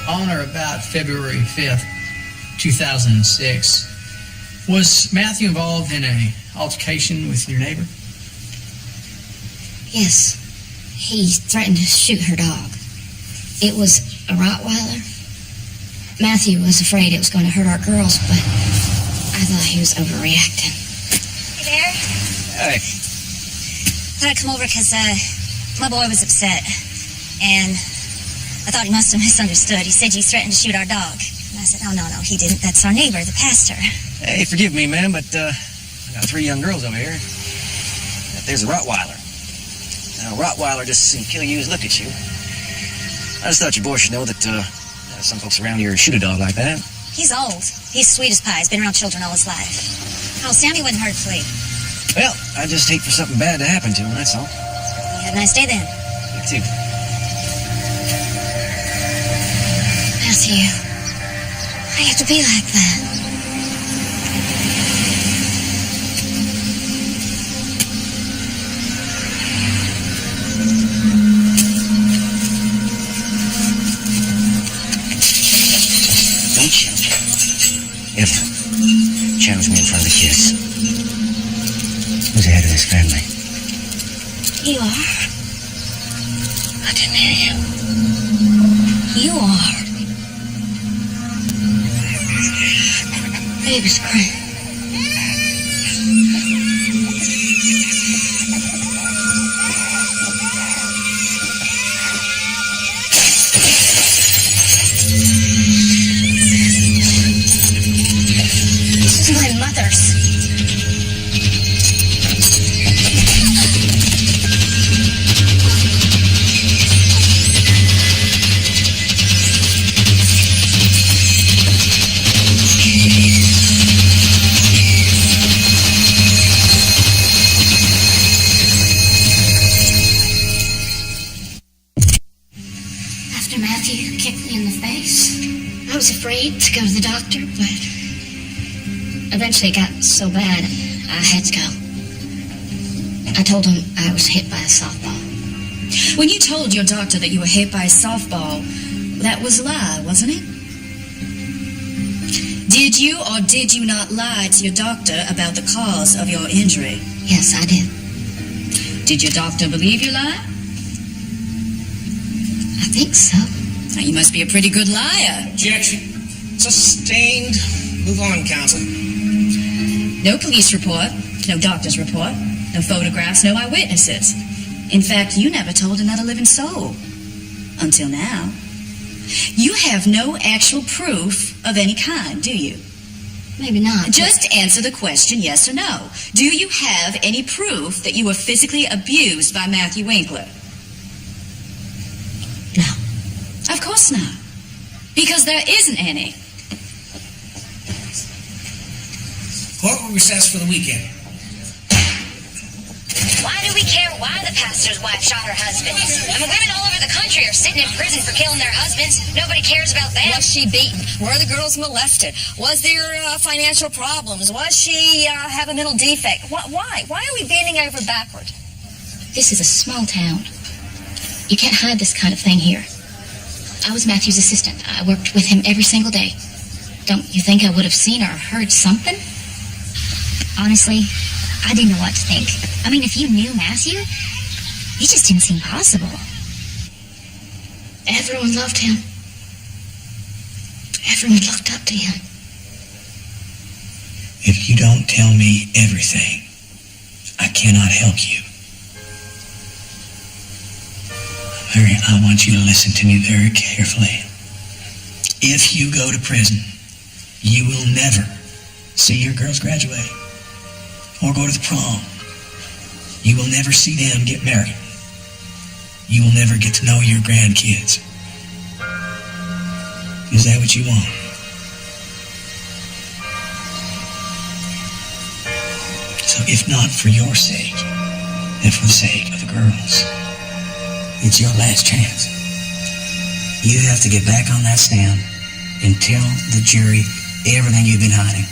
On or about February 5th, 2006, was Matthew involved in an altercation with your neighbor? Yes. He threatened to shoot her dog. It was a Rottweiler. Matthew was afraid it was going to hurt our girls, but I thought he was overreacting. Hey there. Hey. Thought I'd come over because my boy was upset. And I thought he must have misunderstood. He said you threatened to shoot our dog. And I said, no, he didn't. That's our neighbor, the pastor. Hey, forgive me, ma'am, but I got 3 young girls over here. There's a Rottweiler. Now, a Rottweiler just doesn't kill you as look at you. I just thought your boy should know that some folks around here shoot a dog like that. He's old. He's sweet as pie. He's been around children all his life. Oh, Sammy wouldn't hurt a flea. Well, I just hate for something bad to happen to him, that's all. You have a nice day then. You too. Matthew, I have to be like that. Don't you ever challenge me in front of the kids. Who's the head of this family? You are. I didn't hear you. You are. Baby's crying. This is my mother's. After Matthew kicked me in the face, I was afraid to go to the doctor, but eventually it got so bad I had to go. I told him I was hit by a softball. When you told your doctor that you were hit by a softball, that was a lie, wasn't it? Did you or did you not lie to your doctor about the cause of your injury? Yes, I did. Did your doctor believe you lied? I think so. Now, you must be a pretty good liar. Objection. Sustained. Move on, counsel. No police report, no doctor's report, no photographs, no eyewitnesses. In fact, you never told another living soul. Until now. You have no actual proof of any kind, do you? Maybe not. Just answer the question, yes or no. Do you have any proof that you were physically abused by Matthew Winkler? No. Of course not. Because there isn't any. Court will recess for the weekend. Why do we care why the pastor's wife shot her husband? I mean, women all over the country are sitting in prison for killing their husbands. Nobody cares about that. Was she beaten? Were the girls molested? Was there financial problems? Was she have a mental defect? Why? Why are we bending over backward? This is a small town. You can't hide this kind of thing here. I was Matthew's assistant. I worked with him every single day. Don't you think I would have seen or heard something? Honestly, I didn't know what to think. I mean, if you knew Matthew, it just didn't seem possible. Everyone loved him. Everyone looked up to him. If you don't tell me everything, I cannot help you. Mary, I want you to listen to me very carefully. If you go to prison, you will never see your girls graduate or go to the prom. You will never see them get married. You will never get to know your grandkids. Is that what you want? So if not for your sake, then for the sake of the girls, it's your last chance. You have to get back on that stand and tell the jury everything you've been hiding.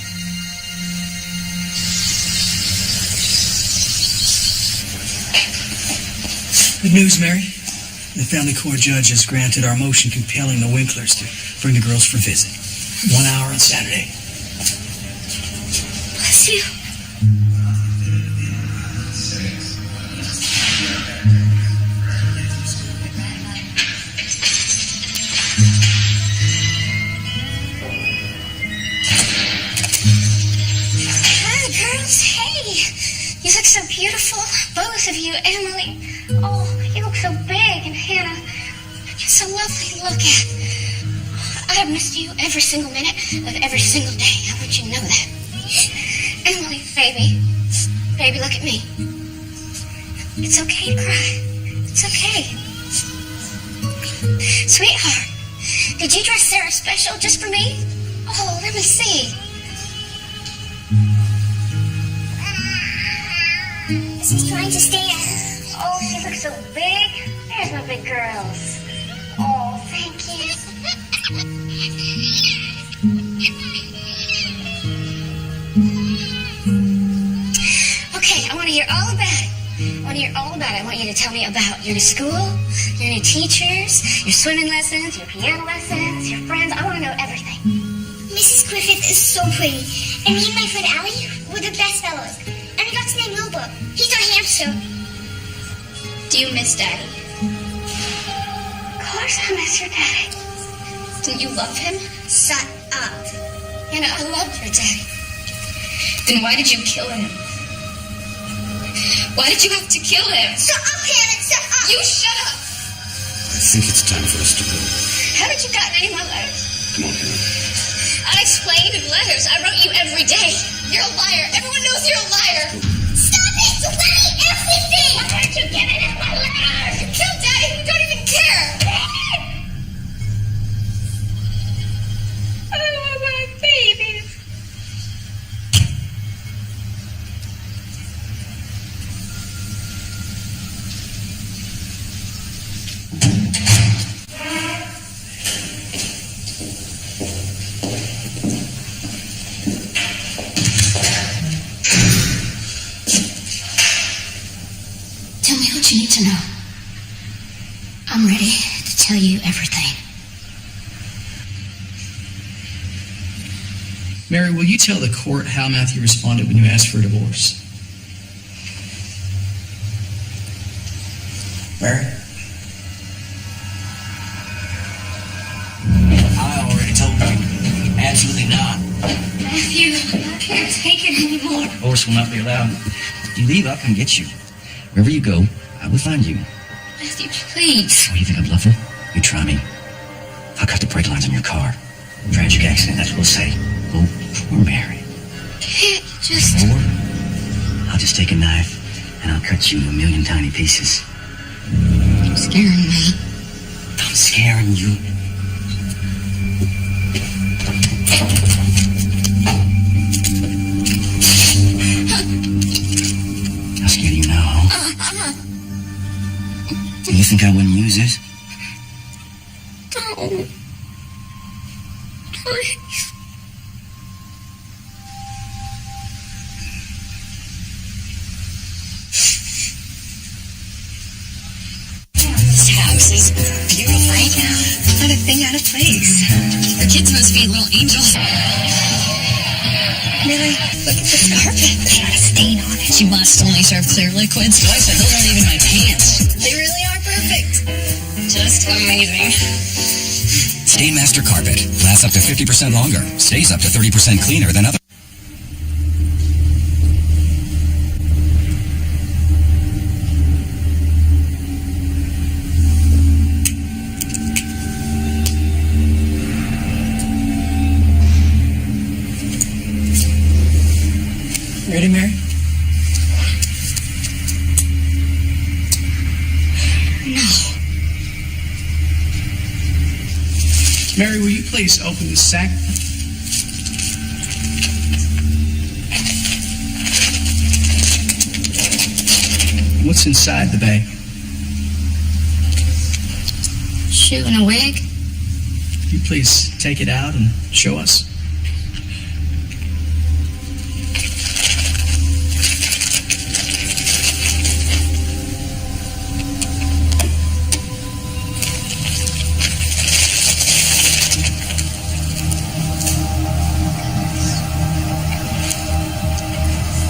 Good news, Mary. The family court judge has granted our motion compelling the Winklers to bring the girls for a visit. 1 hour on Saturday. Bless you. Hi, girls. Hey. You look so beautiful. Both of you, Emily. Oh, you look so big. And Hannah, you're so lovely to look at. I have missed you every single minute of every single day. I want you to know that. Baby. Baby, look at me. It's okay to cry. It's okay. Sweetheart, did you dress Sarah special just for me? Oh, let me see. She's trying to stand. Oh, she looks so big. There's my big girls. Oh, thank you. Okay, I want to hear all about it. I want you to tell me about your new school, your new teachers, your swimming lessons, your piano lessons, your friends. I want to know everything. Mrs. Griffith is so pretty, and me and my friend Allie were the best fellows. And we got to name Wilbur. He's our hamster. Do you miss Daddy? Of course I miss your daddy. Do you love him? Shut up. Hannah, I love your daddy. Then why did you kill him? Why did you have to kill him? Shut up, Hannah, shut up. You shut up. I think it's time for us to go. Haven't you gotten any of my letters? Come on, Hannah. I explained in letters. I wrote you every day. You're a liar. Everyone knows you're a liar. Stop it! Delete everything! Why aren't you giving us my letters? You killed Daddy. You don't even care. Oh, my babies. Tell me what you need to know. I'm ready to tell you everything. Mary, will you tell the court how Matthew responded when you asked for a divorce? Mary? I already told you. Absolutely not. Matthew, I can't take it anymore. Divorce will not be allowed. If you leave, I'll come get you. Wherever you go, I will find you. Matthew, please. Oh, you think I'd bluff her? You try me. I'll cut the brake lines on your car. Tragic accident, that's what we'll say. Oh, poor Mary. Can't just... Or I'll just take a knife and I'll cut you into a million tiny pieces. You're scaring me. I'm scaring you. How scared are you now, huh? You think I wouldn't use this? Don't. Please. This house is beautiful. I know. Not a thing out of place. Your kids must be little angels. Really? Look at this carpet. There's not a stain on it. You must only serve clear liquids. Twice, those aren't even my pants. They really are perfect. Just amazing. Stainmaster Carpet lasts up to 50% longer, stays up to 30% cleaner than other. Ready, Mary? No. Mary, will you please open the sack? What's inside the bag? Shoe and a wig? Will you please take it out and show us?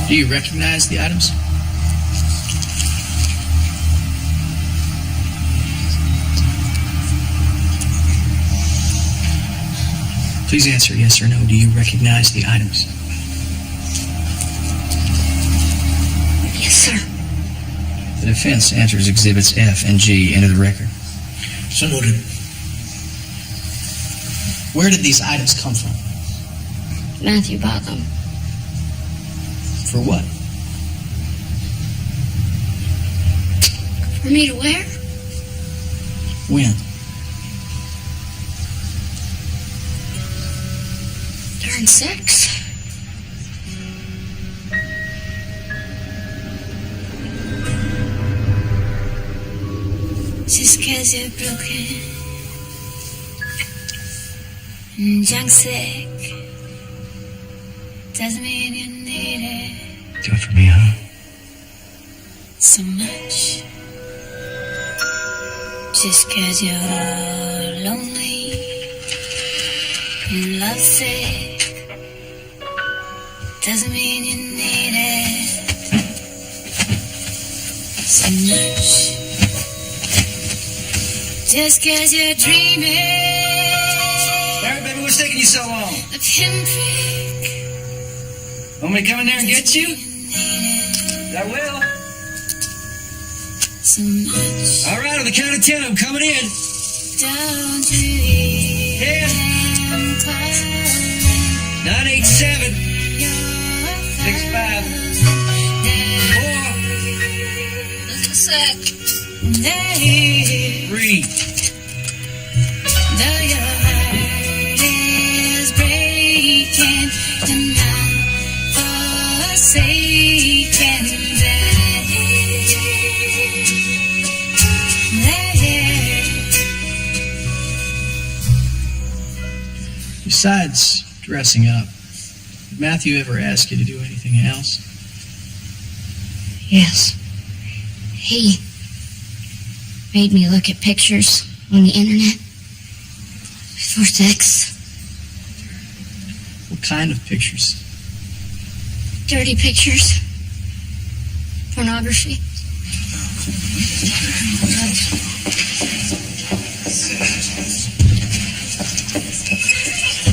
Do you recognize the items? Please answer yes or no. Do you recognize the items? Yes, sir. The defense enters Exhibits F and G into the record. So noted. Where did these items come from? Matthew bought them. For what? For me to wear? When? During sex. Just 'cause you're broken and junk sick doesn't mean you need it Do it for me, huh? so much. Just 'cause you're lonely and lovesick doesn't mean you need it so much. Just 'cause you're dreaming. Mary, baby, what's taking you so long? A pinprick. Want me to come in there and get you? I will. So much. All right, on the count of 10, I'm coming in. Don't you hear 9, 8, 7, 6, 5, 4, Just a sec. 3. Though your heart is breaking and not forsaken, Besides dressing up, did Matthew ever ask you to do anything else? Yes. He made me look at pictures on the internet before sex. What kind of pictures? Dirty pictures. Pornography.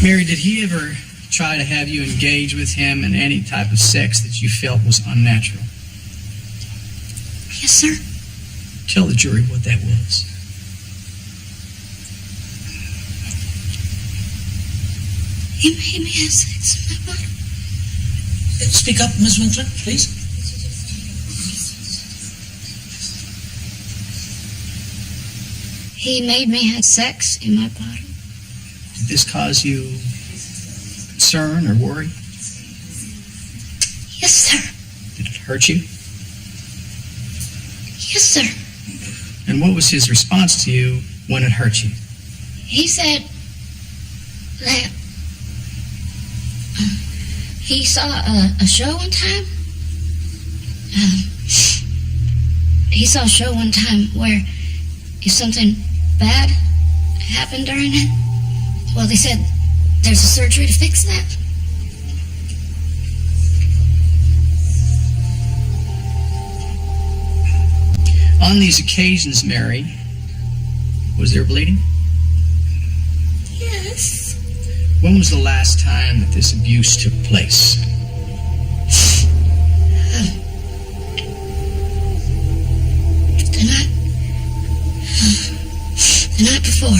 Mary, did he ever try to have you engage with him in any type of sex that you felt was unnatural? Yes, sir. Tell the jury what that was. He made me have sex with my mother. Speak up, Miss Winkler, please. He made me have sex in my bottom. Did this cause you concern or worry? Yes, sir. Did it hurt you? Yes, sir. And what was his response to you when it hurt you? He said that he saw a show one time. He saw a show one time where if something bad happened during it, well, they said there's a surgery to fix that. On these occasions, Mary, was there bleeding? Yes. When was the last time that this abuse took place? The night before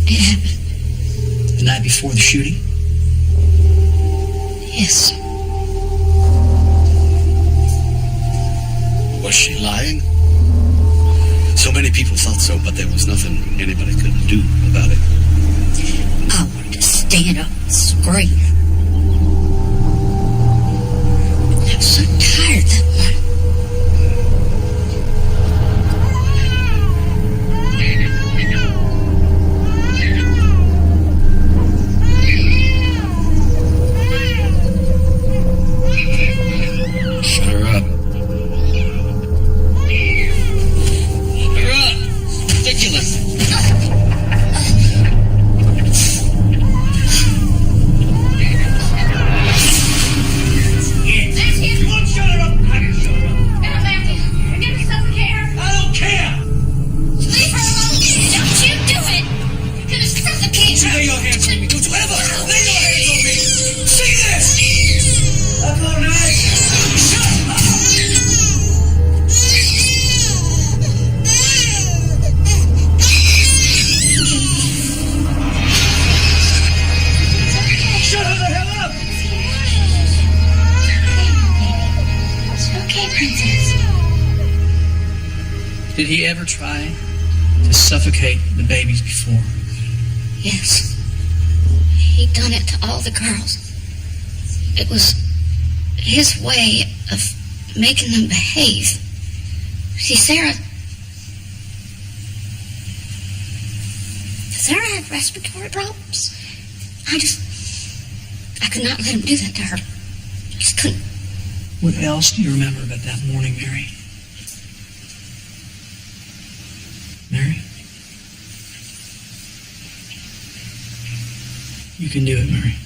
it happened. The night before the shooting? Yes. Was she lying? So many people thought so, but there was nothing anybody could do about it. I wanted to stand up and scream. I was so tired that morning. Shut her up. Shut her up. Ridiculous. Did he ever try to suffocate the babies before? Yes. He'd done it to all the girls. It was his way of making them behave. See, Sarah had respiratory problems. I could not let him do that to her. Just couldn't. What else do you remember about that morning, Mary? Mary? You can do it, Mary.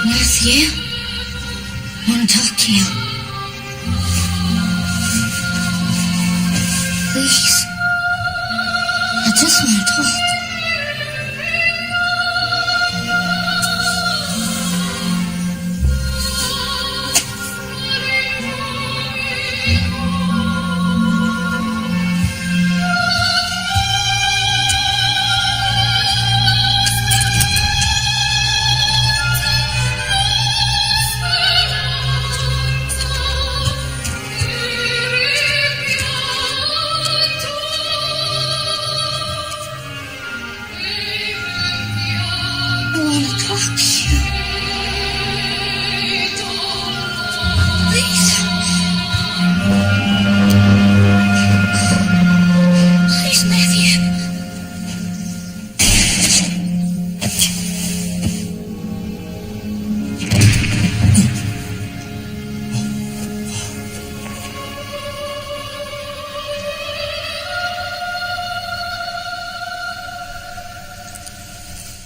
Matthew, I want to talk to you. Please. I just want to talk.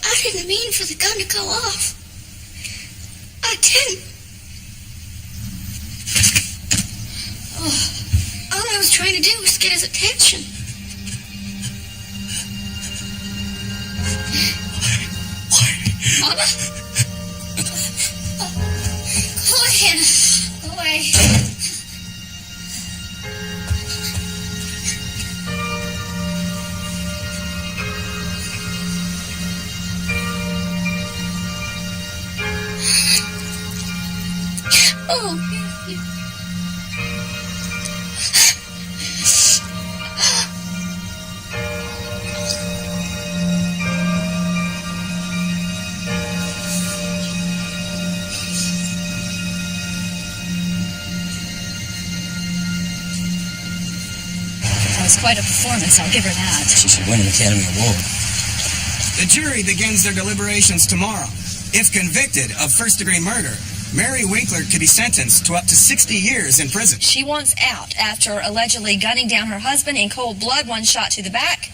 I didn't mean for the gun to go off. I didn't. Oh, all I was trying to do was get his attention. Why? Mama? Go ahead. Go away. Oh, That was quite a performance, I'll give her that. She should win an Academy Award. The jury begins their deliberations tomorrow. If convicted of first-degree murder, Mary Winkler could be sentenced to up to 60 years in prison. She wants out after allegedly gunning down her husband in cold blood, one shot to the back.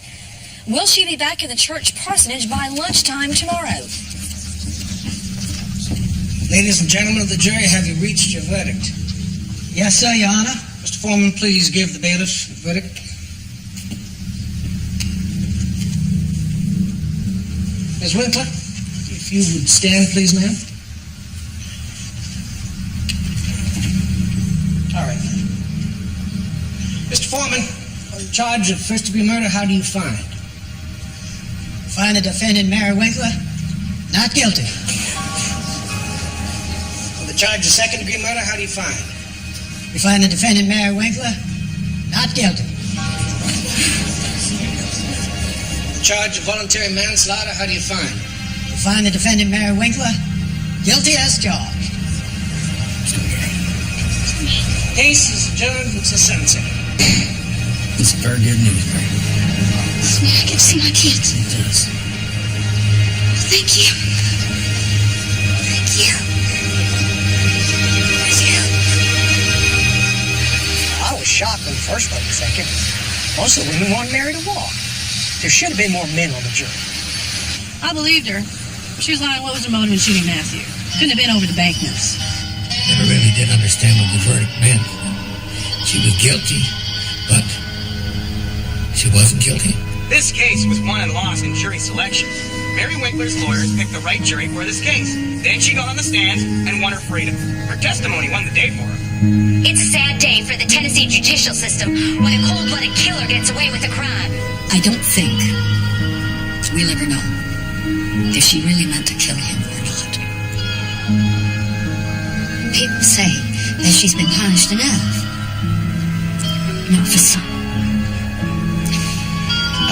Will she be back in the church parsonage by lunchtime tomorrow? Ladies and gentlemen of the jury, have you reached your verdict? Yes, sir, Your Honor. Mr. Foreman, please give the bailiff the verdict. Ms. Winkler, if you would stand, please, ma'am. All right. Mr. Foreman, on the charge of first-degree murder, how do you find? Find the defendant, Mary Winkler, not guilty. On the charge of second-degree murder, how do you find? We find the defendant, Mary Winkler, not guilty. The charge of voluntary manslaughter, how do you find? We find the defendant, Mary Winkler, guilty as charged. Case is adjourned until sentencing. It's very good news, Mary. I get to see my kids. It does. Thank you. Thank you. Thank you. I was shocked when the first one was thinking. Most of the women wanted Mary to walk. There should have been more men on the jury. I believed her. She was lying. What was her motive in shooting Matthew? Couldn't have been over the bank notes. Never really did understand what the verdict meant. She was guilty, but she wasn't guilty. This case was won and lost in jury selection. Mary Winkler's lawyers picked the right jury for this case. Then she got on the stand and won her freedom. Her testimony won the day for her. It's a sad day for the Tennessee judicial system when a cold-blooded killer gets away with a crime. I don't think we'll ever know. if she really meant to kill him or not. People say that she's been punished enough. Not for some.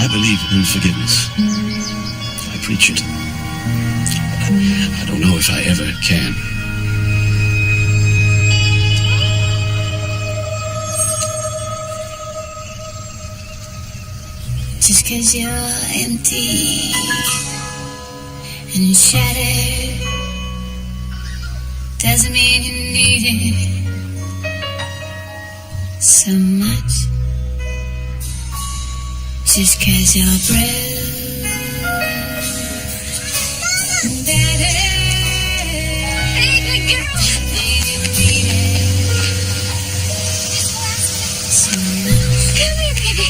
I believe in forgiveness. I preach it. But I don't know if I ever can. Just 'cause you're empty and shattered doesn't mean you need it so much. Just 'cause you're bruised and battered. Hey, good girl. So much. Come here, baby.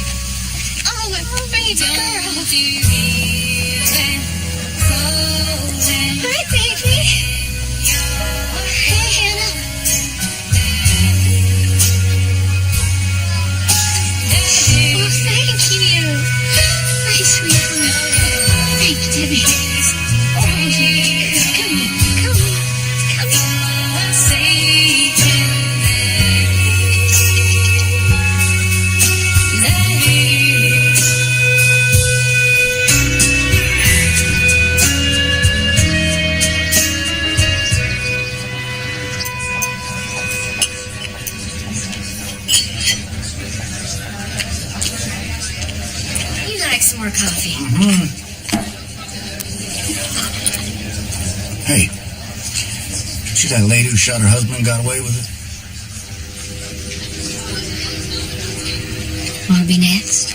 Oh, my baby girl. Hi, baby. Hey, Hannah. Oh, thank you. My sweetheart. Thank you, Debbie. Oh, yes. Come here. Come here. Come here. You like some more coffee? Hey, see that lady who shot her husband and got away with it? Wanna be next?